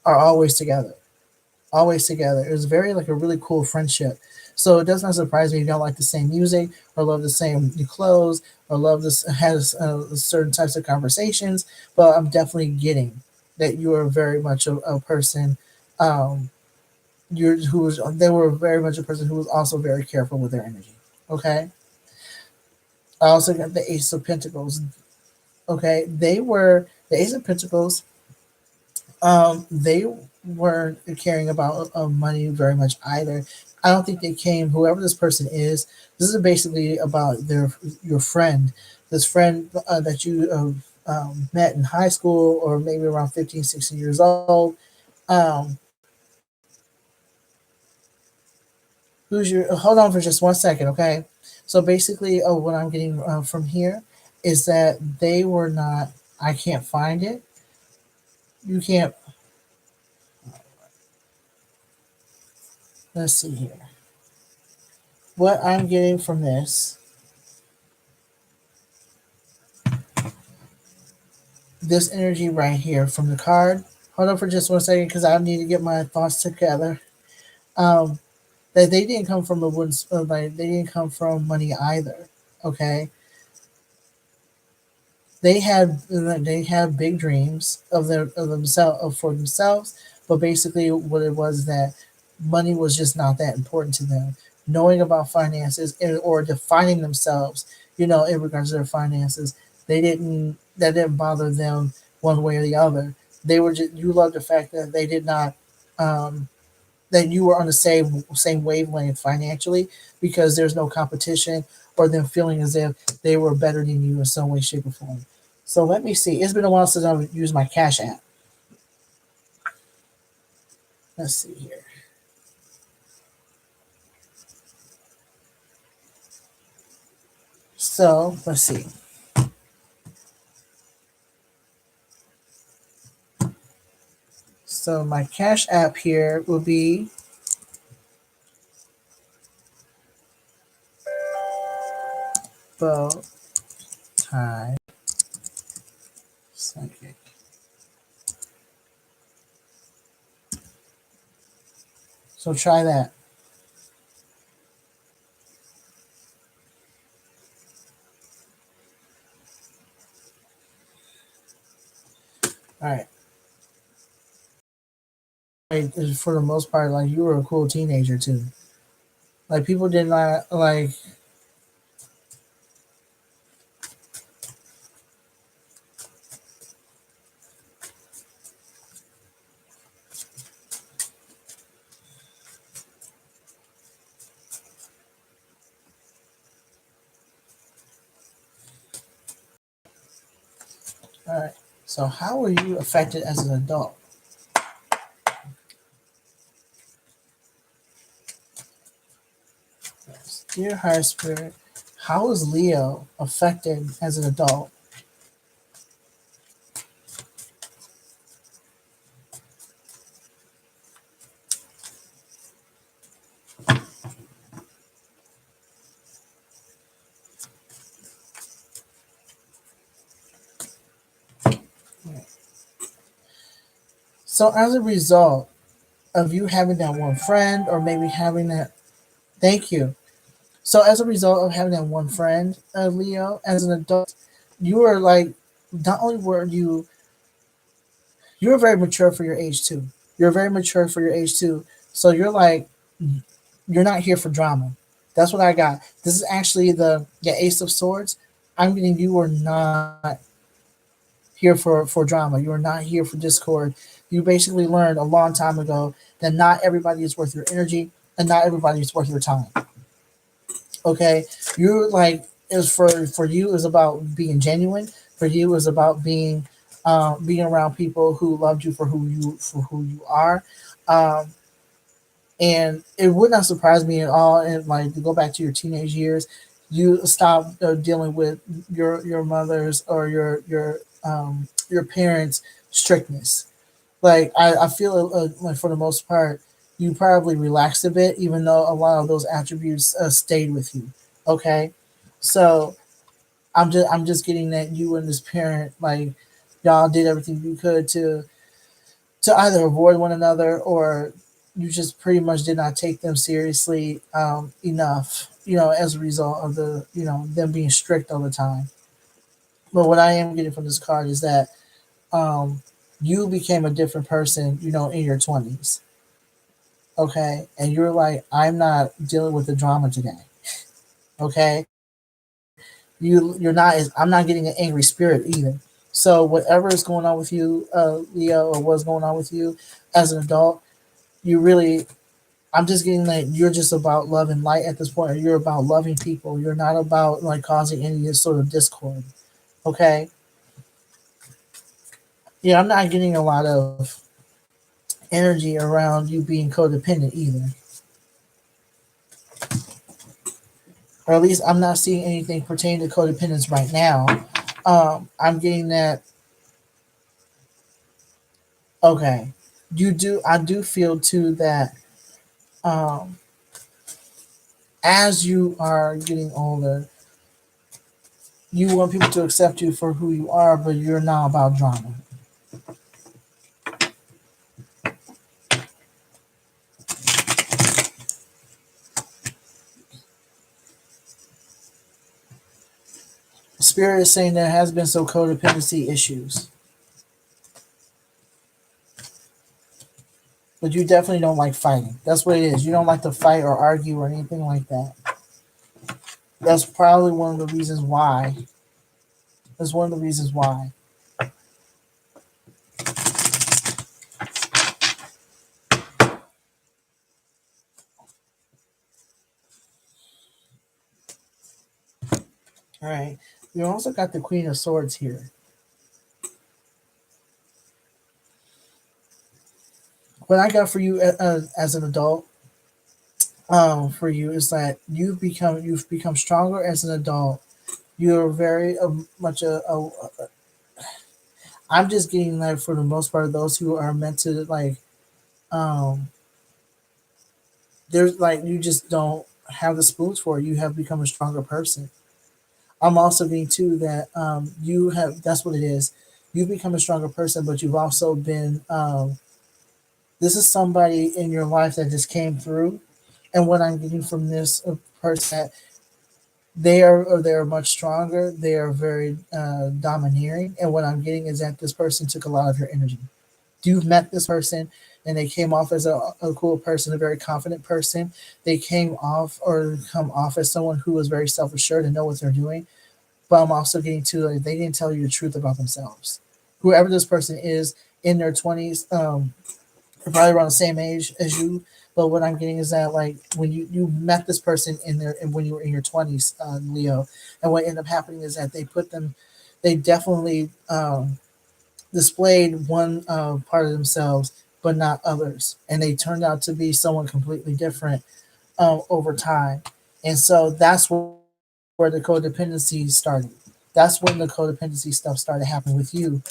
are always together. Always together. It was very like a really cool friendship. So it does not surprise me if you don't like the same music, or love the same clothes, or love this has certain types of conversations. But I'm definitely getting that you are very much a person. Um, they were very much a person who was also very careful with their energy. Okay. I also got the Ace of Pentacles. Okay, they were the Ace of Pentacles. They weren't caring about money very much either. I don't think they came. Whoever this person is, this is basically about your friend, this friend that you met in high school, or maybe around 15, 16 years old. Um, who's your? Hold on for just 1 second, okay? So basically, what I'm getting from here is that they were not. I can't find it. You can't. Let's see here. What I'm getting from this energy right here from the card. Hold on for just 1 second, because I need to get my thoughts together. Um, that they didn't come from a wooden, like they didn't come from money either. Okay, they had big dreams of themselves for themselves, but basically what it was that money was just not that important to them. Knowing about finances, or defining themselves, in regards to their finances, that didn't bother them one way or the other. They were just, you loved the fact that they did not, um, that you were on the same wavelength financially, because there's no competition, or them feeling as if they were better than you in some way, shape, or form. So let me see. It's been a while since I've used my Cash App. Let's see here. So let's see. So my Cash App here will be bow tie psychic. So try that. All right. Like, for the most part, like, you were a cool teenager too. Like, people did not like. All right. So, how were you affected as an adult? Dear Higher Spirit, how was Leo affected as an adult? So, as a result of you having that one friend, or maybe having that, thank you. So, as a result of having that one friend, Leo, as an adult, you were like, not only were you were very mature for your age too. You're very mature for your age too. So you're like, you're not here for drama. That's what I got. This is actually the Ace of Swords. I'm getting you are not here for drama. You are not here for discord. You basically learned a long time ago that not everybody is worth your energy and not everybody is worth your time. Okay, you like is for you is about being genuine. For you is about being around people who loved you for who you are. Um, and it would not surprise me at all. And like to go back to your teenage years, you stop dealing with your mother's or your parents' strictness. Like I feel like for the most part, you probably relaxed a bit, even though a lot of those attributes stayed with you. Okay, so I'm just getting that you and this parent like y'all did everything you could to either avoid one another or you just pretty much did not take them seriously enough. As a result of them being strict all the time. But what I am getting from this card is that um, you became a different person, in your 20s. Okay. And you're like, I'm not dealing with the drama today. Okay. You're not, I'm not getting an angry spirit either. So whatever is going on with you, Leo, or what's going on with you as an adult, you really, I'm just getting that you're just about love and light at this point. You're about loving people. You're not about like causing any sort of discord. Okay. Yeah, I'm not getting a lot of energy around you being codependent either. Or at least I'm not seeing anything pertaining to codependence right now. I'm getting that. Okay, I do feel too that um, as you are getting older, you want people to accept you for who you are, but you're not about drama. Spirit is saying there has been some codependency issues, but you definitely don't like fighting. That's what it is. You don't like to fight or argue or anything like that. That's probably one of the reasons why. That's one of the reasons why. All right. You also got the Queen of Swords here. What I got for you as an adult, for you is that you've become stronger as an adult. You're very much I'm just getting that for the most part, those who are meant to like, um, there's like you just don't have the spoons for it. You have become a stronger person. I'm also getting too that you have. That's what it is. You've become a stronger person, but you've also been. This is somebody in your life that just came through, and what I'm getting from this person, they're much stronger. They are very domineering, and what I'm getting is that this person took a lot of your energy. You've met this person, and they came off as a cool person, a very confident person. They came off or come off as someone who was very self assured and know what they're doing. But I'm also getting to like they didn't tell you the truth about themselves. Whoever this person is in their 20s, they're probably around the same age as you. But what I'm getting is that like when you met this person in there and when you were in your 20s, Leo, and what ended up happening is that they definitely displayed one part of themselves, but not others, and they turned out to be someone completely different over time. And so that's where the codependency started. That's when the codependency stuff started happening with you,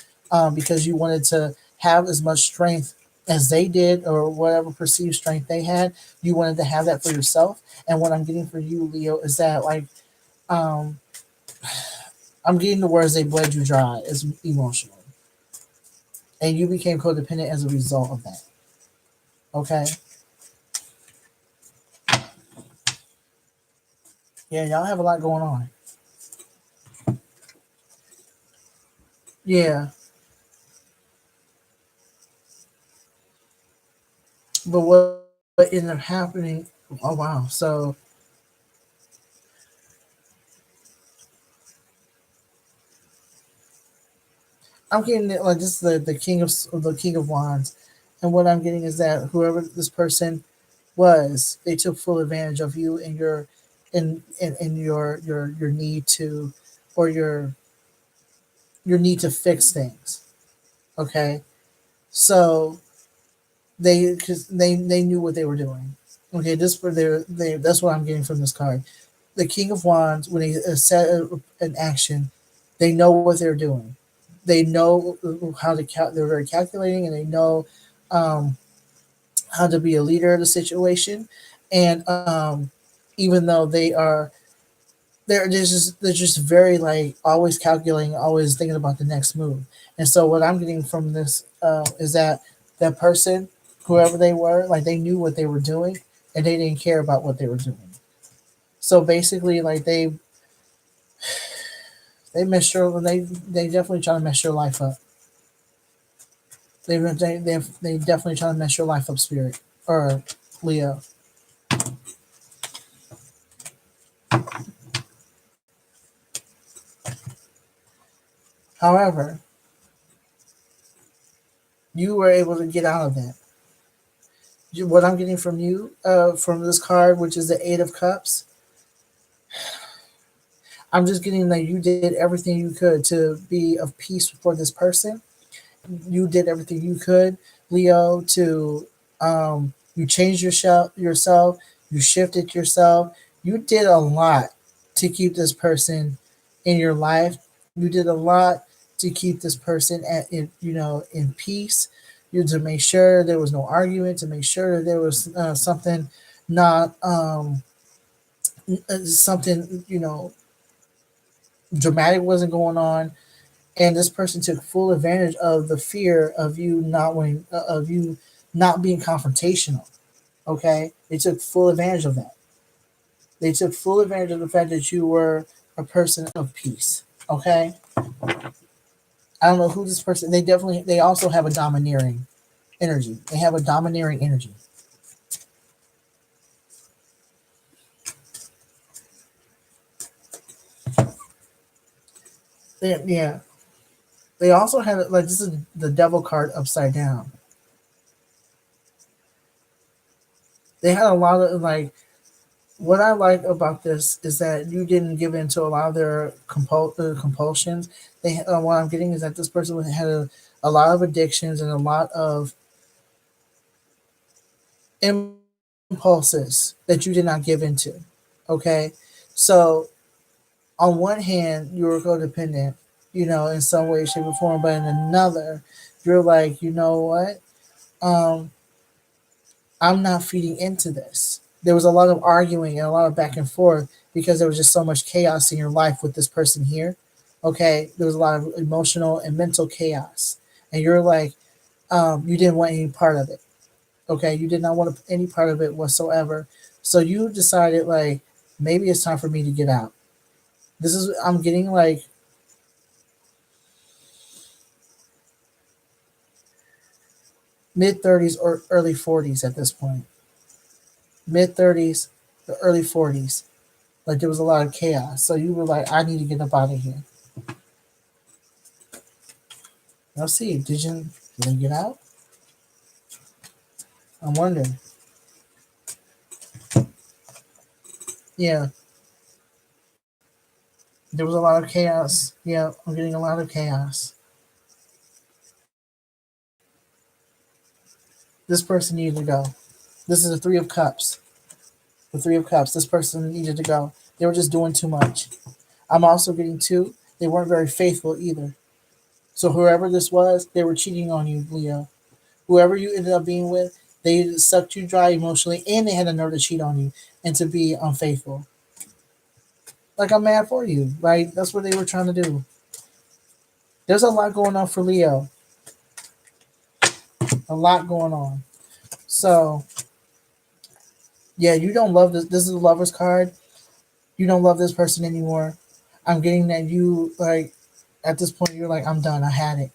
because you wanted to have as much strength as they did, or whatever perceived strength they had. You wanted to have that for yourself. And what I'm getting for you, Leo, is that like um, I'm getting the words they bled you dry as emotionally, and you became codependent as a result of that. Okay, yeah, y'all have a lot going on. Yeah, but what ended up happening? Oh wow! So I'm getting it like this is the king of wands, and what I'm getting is that whoever this person was, they took full advantage of you and your in your need to, or your need to fix things. Okay, so they knew what they were doing. Okay, this for they that's what I'm getting from this card. The King of Wands, when he set an action, they know what they're doing. They know how to they're very calculating, and they know um, how to be a leader of the situation. And even though they're just very like always calculating, always thinking about the next move. And so what I'm getting from this is that that person, whoever they were, like they knew what they were doing, and they didn't care about what they were doing. So basically, like they mess your they definitely try to mess your life up. They definitely try to mess your life up, Spirit or Leo. However, you were able to get out of that. What I'm getting from you, from this card, which is the Eight of Cups, I'm just getting that you did everything you could to be of peace for this person. You did everything you could, Leo, to you changed yourself, you shifted yourself, you did a lot to keep this person in your life. You did a lot to keep this person in peace. You to make sure there was no argument, to make sure that there was something not something dramatic wasn't going on, and this person took full advantage of the fear of you not being confrontational. Okay, they took full advantage of that. They took full advantage of the fact that you were a person of peace. Okay, I don't know who this person. They also have a domineering energy. They have a domineering energy. Yeah, they also had like this is the devil card upside down. They had a lot of like what I like about this is that you didn't give in to a lot of their compulsions. What I'm getting is that this person had a lot of addictions and a lot of impulses that you did not give into. Okay, so on one hand, you were codependent, in some way, shape, or form, but in another, you're like, you know what? Um, I'm not feeding into this. There was a lot of arguing and a lot of back and forth because there was just so much chaos in your life with this person here. Okay, there was a lot of emotional and mental chaos, and you're like, you didn't want any part of it. Okay, you did not want any part of it whatsoever. So you decided like maybe it's time for me to get out. This is I'm getting like mid 30s or early 40s at this point. Mid 30s, the early 40s. Like there was a lot of chaos. So you were like, I need to get up out of here. Now see, did you get out? I'm wondering. Yeah, There was a lot of chaos. Yeah, I'm getting a lot of chaos. This person needed to go. This is a Three of Cups. The Three of Cups. This person needed to go. They were just doing too much. I'm also getting two. They weren't very faithful either. So whoever this was, they were cheating on you, Leo. Whoever you ended up being with, they sucked you dry emotionally, and they had the nerve to cheat on you and to be unfaithful. Like I'm mad for you, right? That's what they were trying to do. There's a lot going on for Leo. A lot going on. So yeah, you don't love this. This is a lover's card. You don't love this person anymore. I'm getting that you like at this point you're like, I'm done. I had it.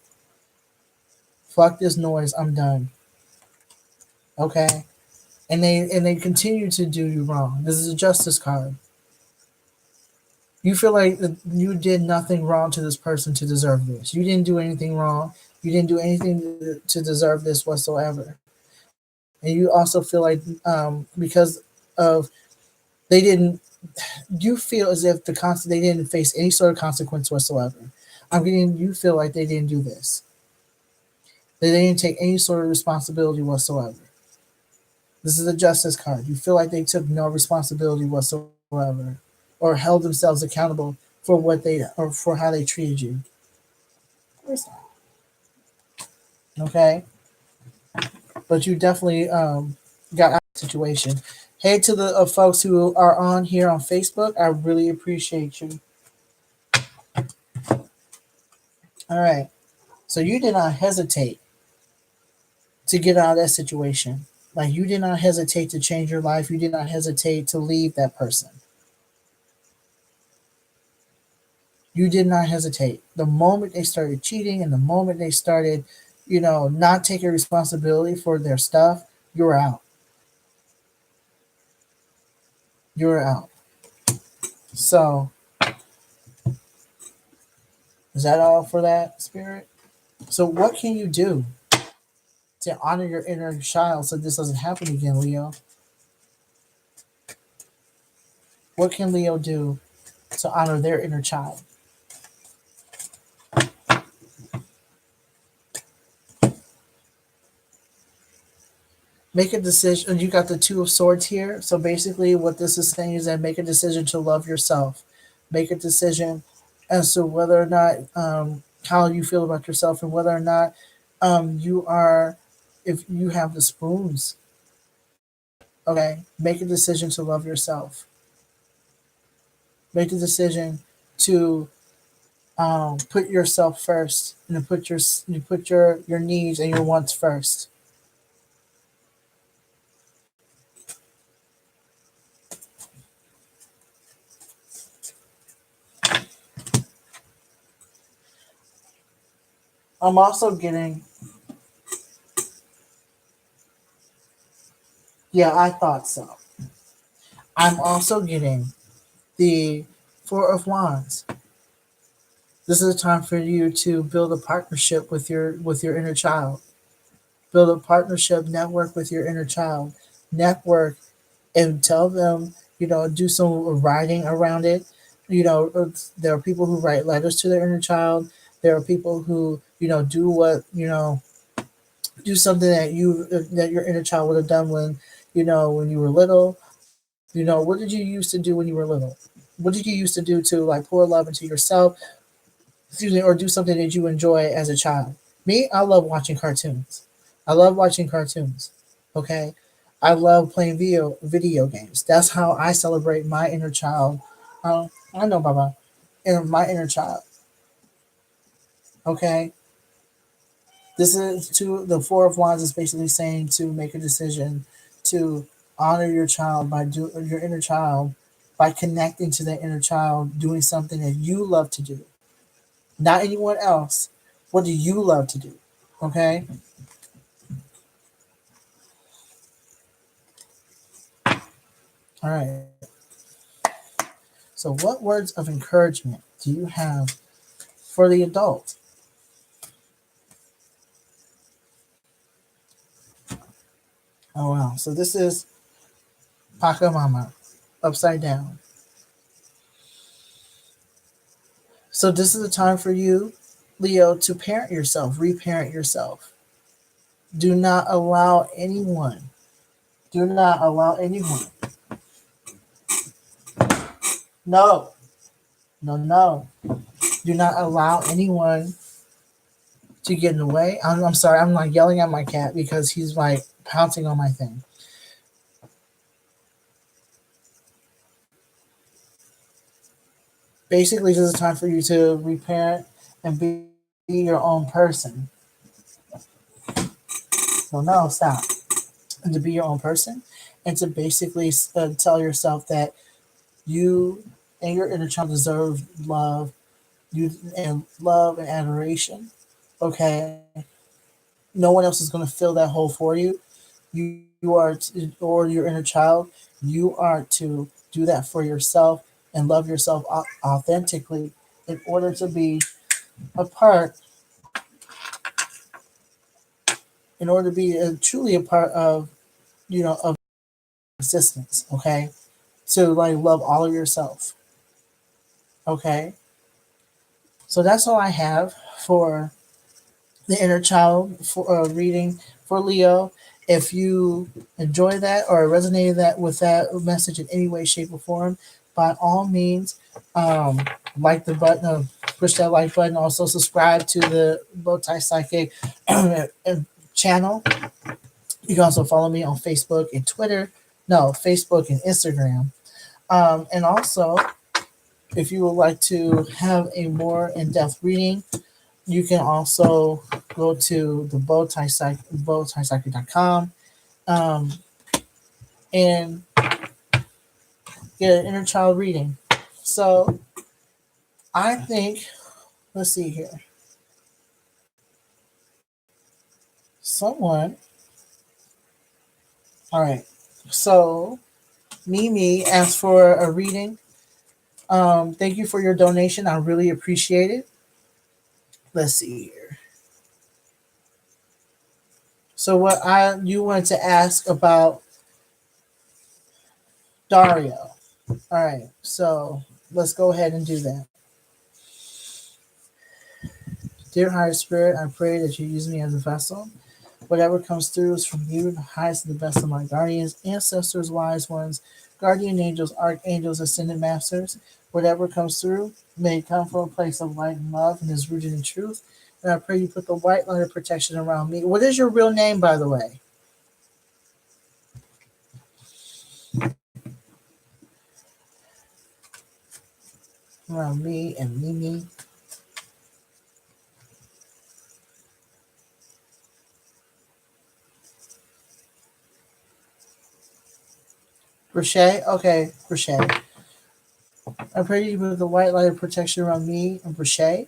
Fuck this noise. I'm done. Okay. And they continue to do you wrong. This is a justice card. You feel like you did nothing wrong to this person to deserve this. You didn't do anything wrong. You didn't do anything to deserve this whatsoever. And you also feel like because of they didn't, you feel as if they didn't face any sort of consequence whatsoever. I'm getting you feel like they didn't do this. They didn't take any sort of responsibility whatsoever. This is a justice card. You feel like they took no responsibility whatsoever, or held themselves accountable for what they or for how they treated you. Okay, but you definitely got out of the situation. Hey, to the folks who are on here on Facebook, I really appreciate you. All right, so you did not hesitate to get out of that situation. Like you did not hesitate to change your life. You did not hesitate to leave that person. You did not hesitate. The moment they started cheating and the moment they started, not taking responsibility for their stuff, you're out. You're out. So, is that all for that, Spirit? So, what can you do to honor your inner child so this doesn't happen again, Leo? What can Leo do to honor their inner child? Make a decision. You got the Two of Swords here. So basically, what this is saying is that make a decision to love yourself. Make a decision as to whether or not how you feel about yourself and whether or not you are, if you have the spoons. Okay, make a decision to love yourself. Make the decision to put yourself first and to put your needs and your wants first. I'm also getting, yeah, I thought so. I'm also getting the Four of Wands. This is a time for you to build a partnership with your inner child. Build a partnership network with your inner child. Network and tell them, do some writing around it. There are people who write letters to their inner child. There are people who, do what, do something that your inner child would have done when you were little. What did you used to do when you were little? What did you used to do to like pour love into yourself, excuse me, or do something that you enjoy as a child? Me, I love watching cartoons. I love watching cartoons. Okay, I love playing video games. That's how I celebrate my inner child. I know, Baba, and my inner child. Okay, this is to the Four of Wands is basically saying to make a decision to honor your child by your inner child by connecting to that inner child, doing something that you love to do, not anyone else. What do you love to do? Okay. All right. So, what words of encouragement do you have for the adult? Oh, wow. So, this is Pachamama upside down. So this is the time for you, Leo, to parent yourself, reparent yourself. Do not allow anyone, do not allow anyone. No, no, no. Do not allow anyone to get in the way. I'm sorry, I'm like yelling at my cat because he's like pouncing on my thing. Basically, this is time for you to reparent and be your own person. So, no, stop. And to be your own person and to basically tell yourself that you and your inner child deserve love, you and love and adoration. Okay, no one else is going to fill that hole for you. You are, or your inner child, you are to do that for yourself and love yourself authentically in order to be a part, in order to be truly a part of, of existence. Okay, to like love all of yourself. Okay, so that's all I have for the inner child for reading for Leo. If you enjoy that or resonated that with that message in any way, shape, or form, by all means, um, like the button, push that like button. Also, subscribe to the Bowtie Psychic channel. You can also follow me on Facebook and Twitter. No, Facebook and Instagram. And also, if you would like to have a more in-depth reading, you can also go to the bowtiepsychic.com and get an inner child reading. So I think, let's see here. Someone, all right. So Mimi asked for a reading. Thank you for your donation. I really appreciate it. Let's see here. So what I you wanted to ask about Dario. All right. So let's go ahead and do that. Dear Higher Spirit, I pray that you use me as a vessel. Whatever comes through is from you, the highest and the best of my guardians, ancestors, wise ones, guardian angels, archangels, ascended masters. Whatever comes through, may it come from a place of light and love and is rooted in truth. And I pray you put the white light of protection around me. What is your real name, by the way? Around me and Mimi. Brochet? Okay, Brochet. I pray you put the white light of protection around me and Brochet.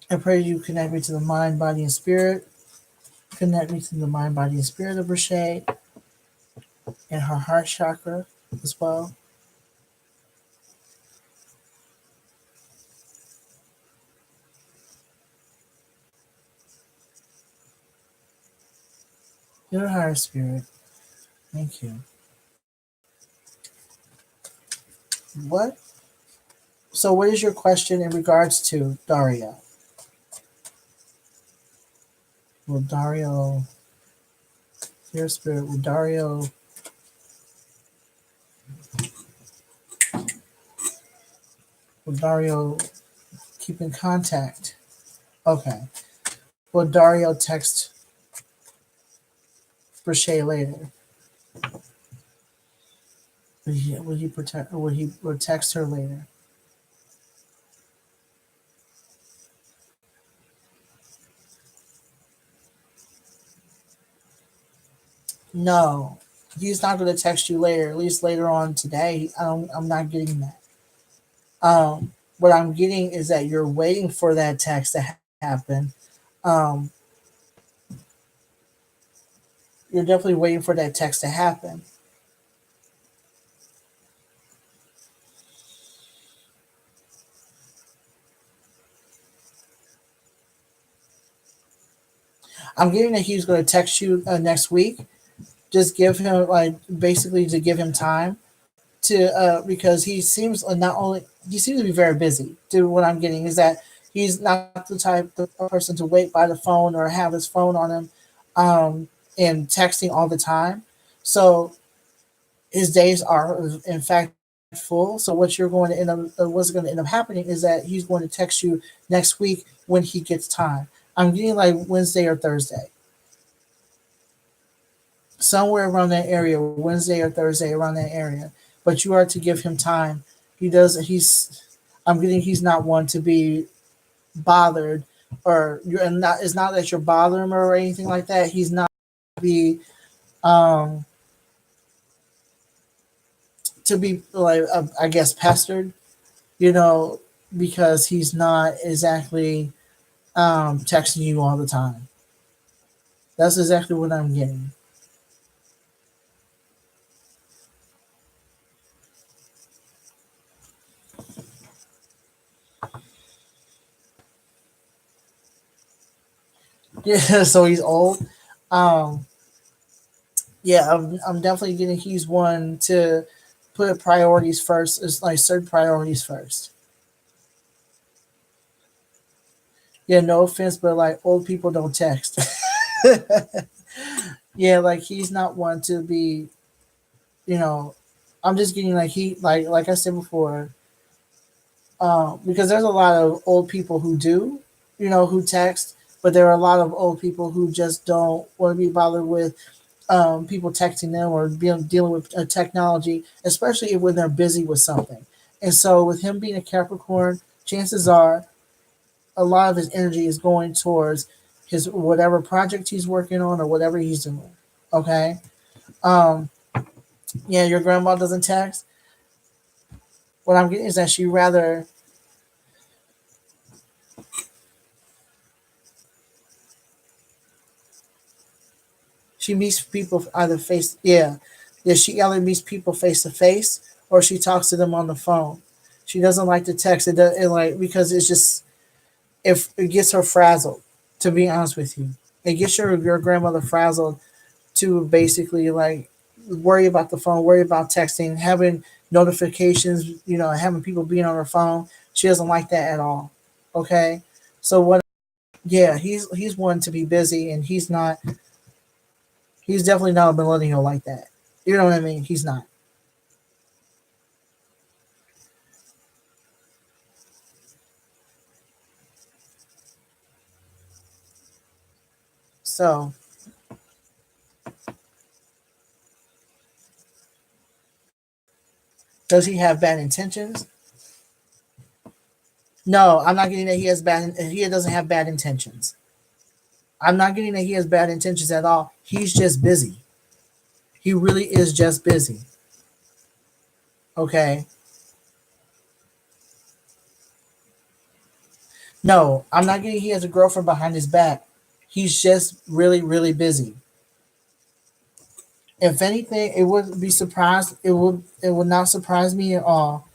I pray you connect me to the mind, body, and spirit. Connect me to the mind, body, and spirit of Brochet and her heart chakra as well. Your higher spirit. Thank you. What? So, what is your question in regards to Dario? Will Dario, your spirit, will Dario keep in contact? Okay. Will Dario text Brochet later? Will he protect? Will he will text her later? No, he's not going to text you later. At least later on today. I'm not getting that. What I'm getting is that you're waiting for that text to happen. Um, you're definitely waiting for that text to happen. I'm getting that he's going to text you next week. Just give him like basically to give him time to because he seems not only he seems to be very busy. To what I'm getting is that he's not the type of person to wait by the phone or have his phone on him and texting all the time. So his days are in fact full. So what you're going to end up what's going to end up happening is that he's going to text you next week when he gets time. I'm getting like Wednesday or Thursday, somewhere around that area, Wednesday or Thursday around that area. But you are to give him time. He does. He's. I'm getting. He's not one to be bothered, or you're not. It's not that you're bothering him or anything like that. He's not be um to be like I guess pestered, you know, because he's not exactly texting you all the time. That's exactly what I'm getting. Yeah, so he's old. Um, yeah, I'm definitely getting he's one to put priorities first. It's like certain priorities first. Yeah, no offense, but like old people don't text. Yeah, like he's not one to be, you know. I'm just getting like he like I said before, because there's a lot of old people who do, you know, who text, but there are a lot of old people who just don't want to be bothered with people texting them or dealing with technology, especially when they're busy with something. And so, with him being a Capricorn, chances are a lot of his energy is going towards his whatever project he's working on or whatever he's doing. Okay. Um, yeah, your grandma doesn't text. What I'm getting is that she meets people either face yeah, she either meets people face to face or she talks to them on the phone. She doesn't like to text. It, does, it like because it's just if it gets her frazzled. To be honest with you, it gets your grandmother frazzled to basically like worry about the phone, worry about texting, having notifications, you know, having people being on her phone. She doesn't like that at all. Okay, so what? Yeah, he's one to be busy, and he's not. He's definitely not a millennial like that. You know what I mean? He's not. So does he have bad intentions? No, I'm not getting that he has bad. He doesn't have bad intentions. I'm not getting that he has bad intentions at all. He's just busy. He really is just busy. Okay. No, I'm not getting he has a girlfriend behind his back. He's just really, really busy. If anything, it would be surprised. It would not surprise me at all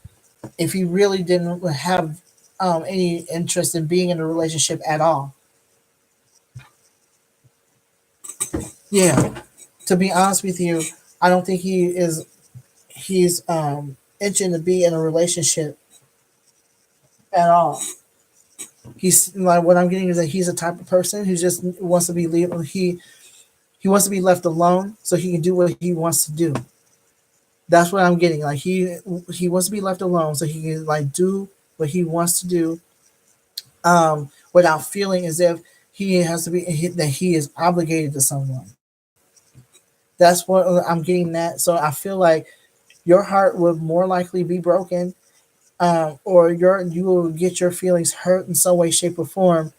if he really didn't have any interest in being in a relationship at all. Yeah. To be honest with you, I don't think he's itching to be in a relationship at all. He's like what I'm getting is that he's a type of person who just wants to be he wants to be left alone so he can do what he wants to do. That's what I'm getting. Like he wants to be left alone so he can like do what he wants to do without feeling as if he has to be that he is obligated to someone. That's what I'm getting that. So I feel like your heart would more likely be broken, or you will get your feelings hurt in some way, shape, or form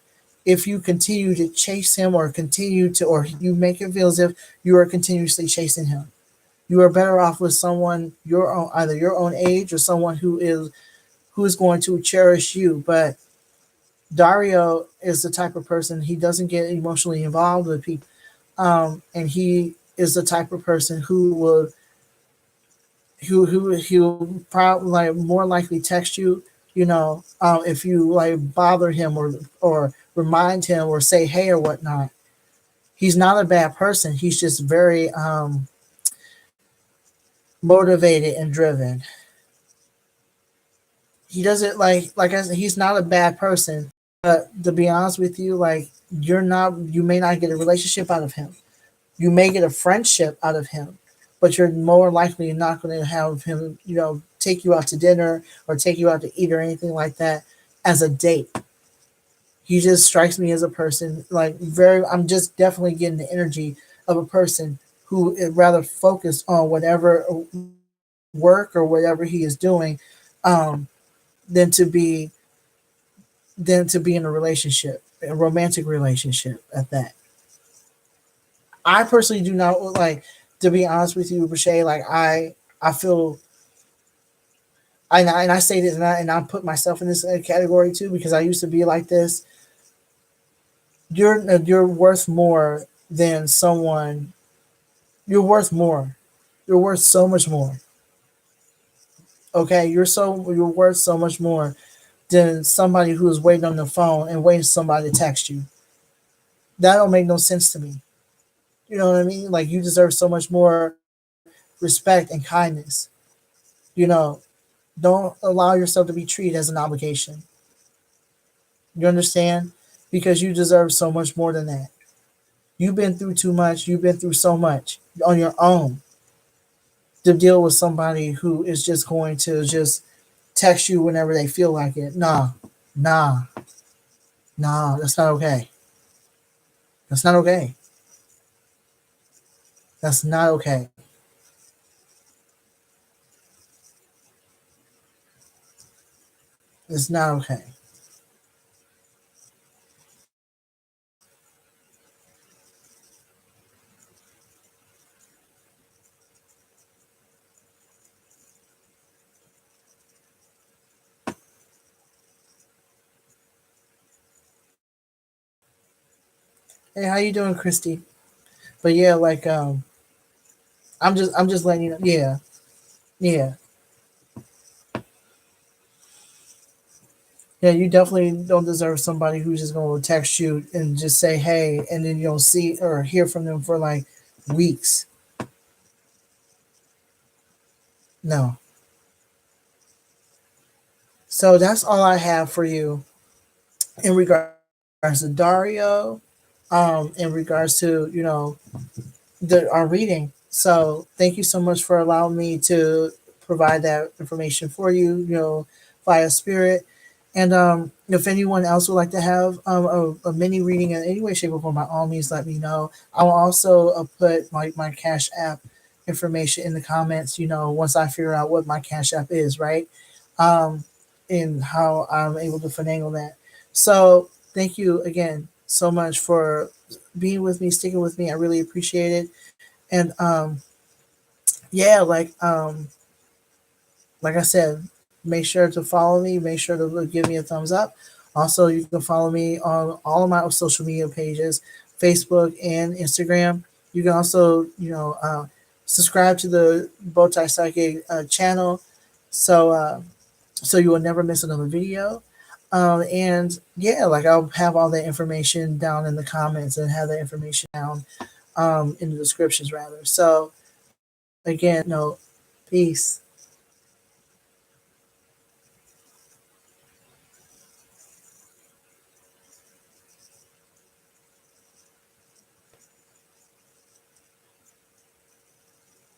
if you continue to chase him or continue to, or you make it feel as if you are continuously chasing him. You are better off with someone your own, either your own age or someone who is going to cherish you. But Dario is the type of person he doesn't get emotionally involved with people, and he is the type of person who will he'll probably like more likely text you, you know, if you like bother him or remind him or say hey or whatnot. He's not a bad person. He's just very motivated and driven. He doesn't like I said, he's not a bad person. But to be honest with you, like you may not get a relationship out of him. You may get a friendship out of him, but you're more likely not going to have him, take you out to dinner or take you out to eat or anything like that as a date. He just strikes me as a person like very. I'm just definitely getting the energy of a person who is rather focused on whatever work or whatever he is doing, um, than to be in a relationship, a romantic relationship at that. I personally do not like. To be honest with you, Rashay, like I feel. And I say this, and I put myself in this category too because I used to be like this. You're worth more than someone. You're worth more. You're worth so much more. Okay, you're worth so much more than somebody who is waiting on the phone and waiting for somebody to text you. That don't make no sense to me. You know what I mean? Like you deserve so much more respect and kindness. You know, don't allow yourself to be treated as an obligation. You understand? Because you deserve so much more than that. You've been through too much. You've been through so much on your own to deal with somebody who is just going to just text you whenever they feel like it. Nah, nah, nah. That's not okay. That's not okay. That's not okay. It's not okay. Hey, how you doing, Christy? But yeah, like I'm just letting you know. Yeah, yeah, yeah. You definitely don't deserve somebody who's just going to text you and just say hey, and then you don't see or hear from them for like weeks. No. So that's all I have for you in regards to Dario. In regards to our reading. So thank you so much for allowing me to provide that information for you, via spirit. And if anyone else would like to have a mini reading in any way, shape, or form, by all means, let me know. I will also put my Cash App information in the comments. Once I figure out what my Cash App is, right, um, and how I'm able to finagle that. So thank you again so much for being with me, sticking with me. I really appreciate it. And yeah, like I said, make sure to follow me. Make sure to give me a thumbs up. Also, you can follow me on all of my social media pages, Facebook and Instagram. You can also, subscribe to the Bowtie Psychic channel, so so you will never miss another video. And yeah, like I'll have all that information down in the comments and have that information down in the descriptions rather. So again, no, peace.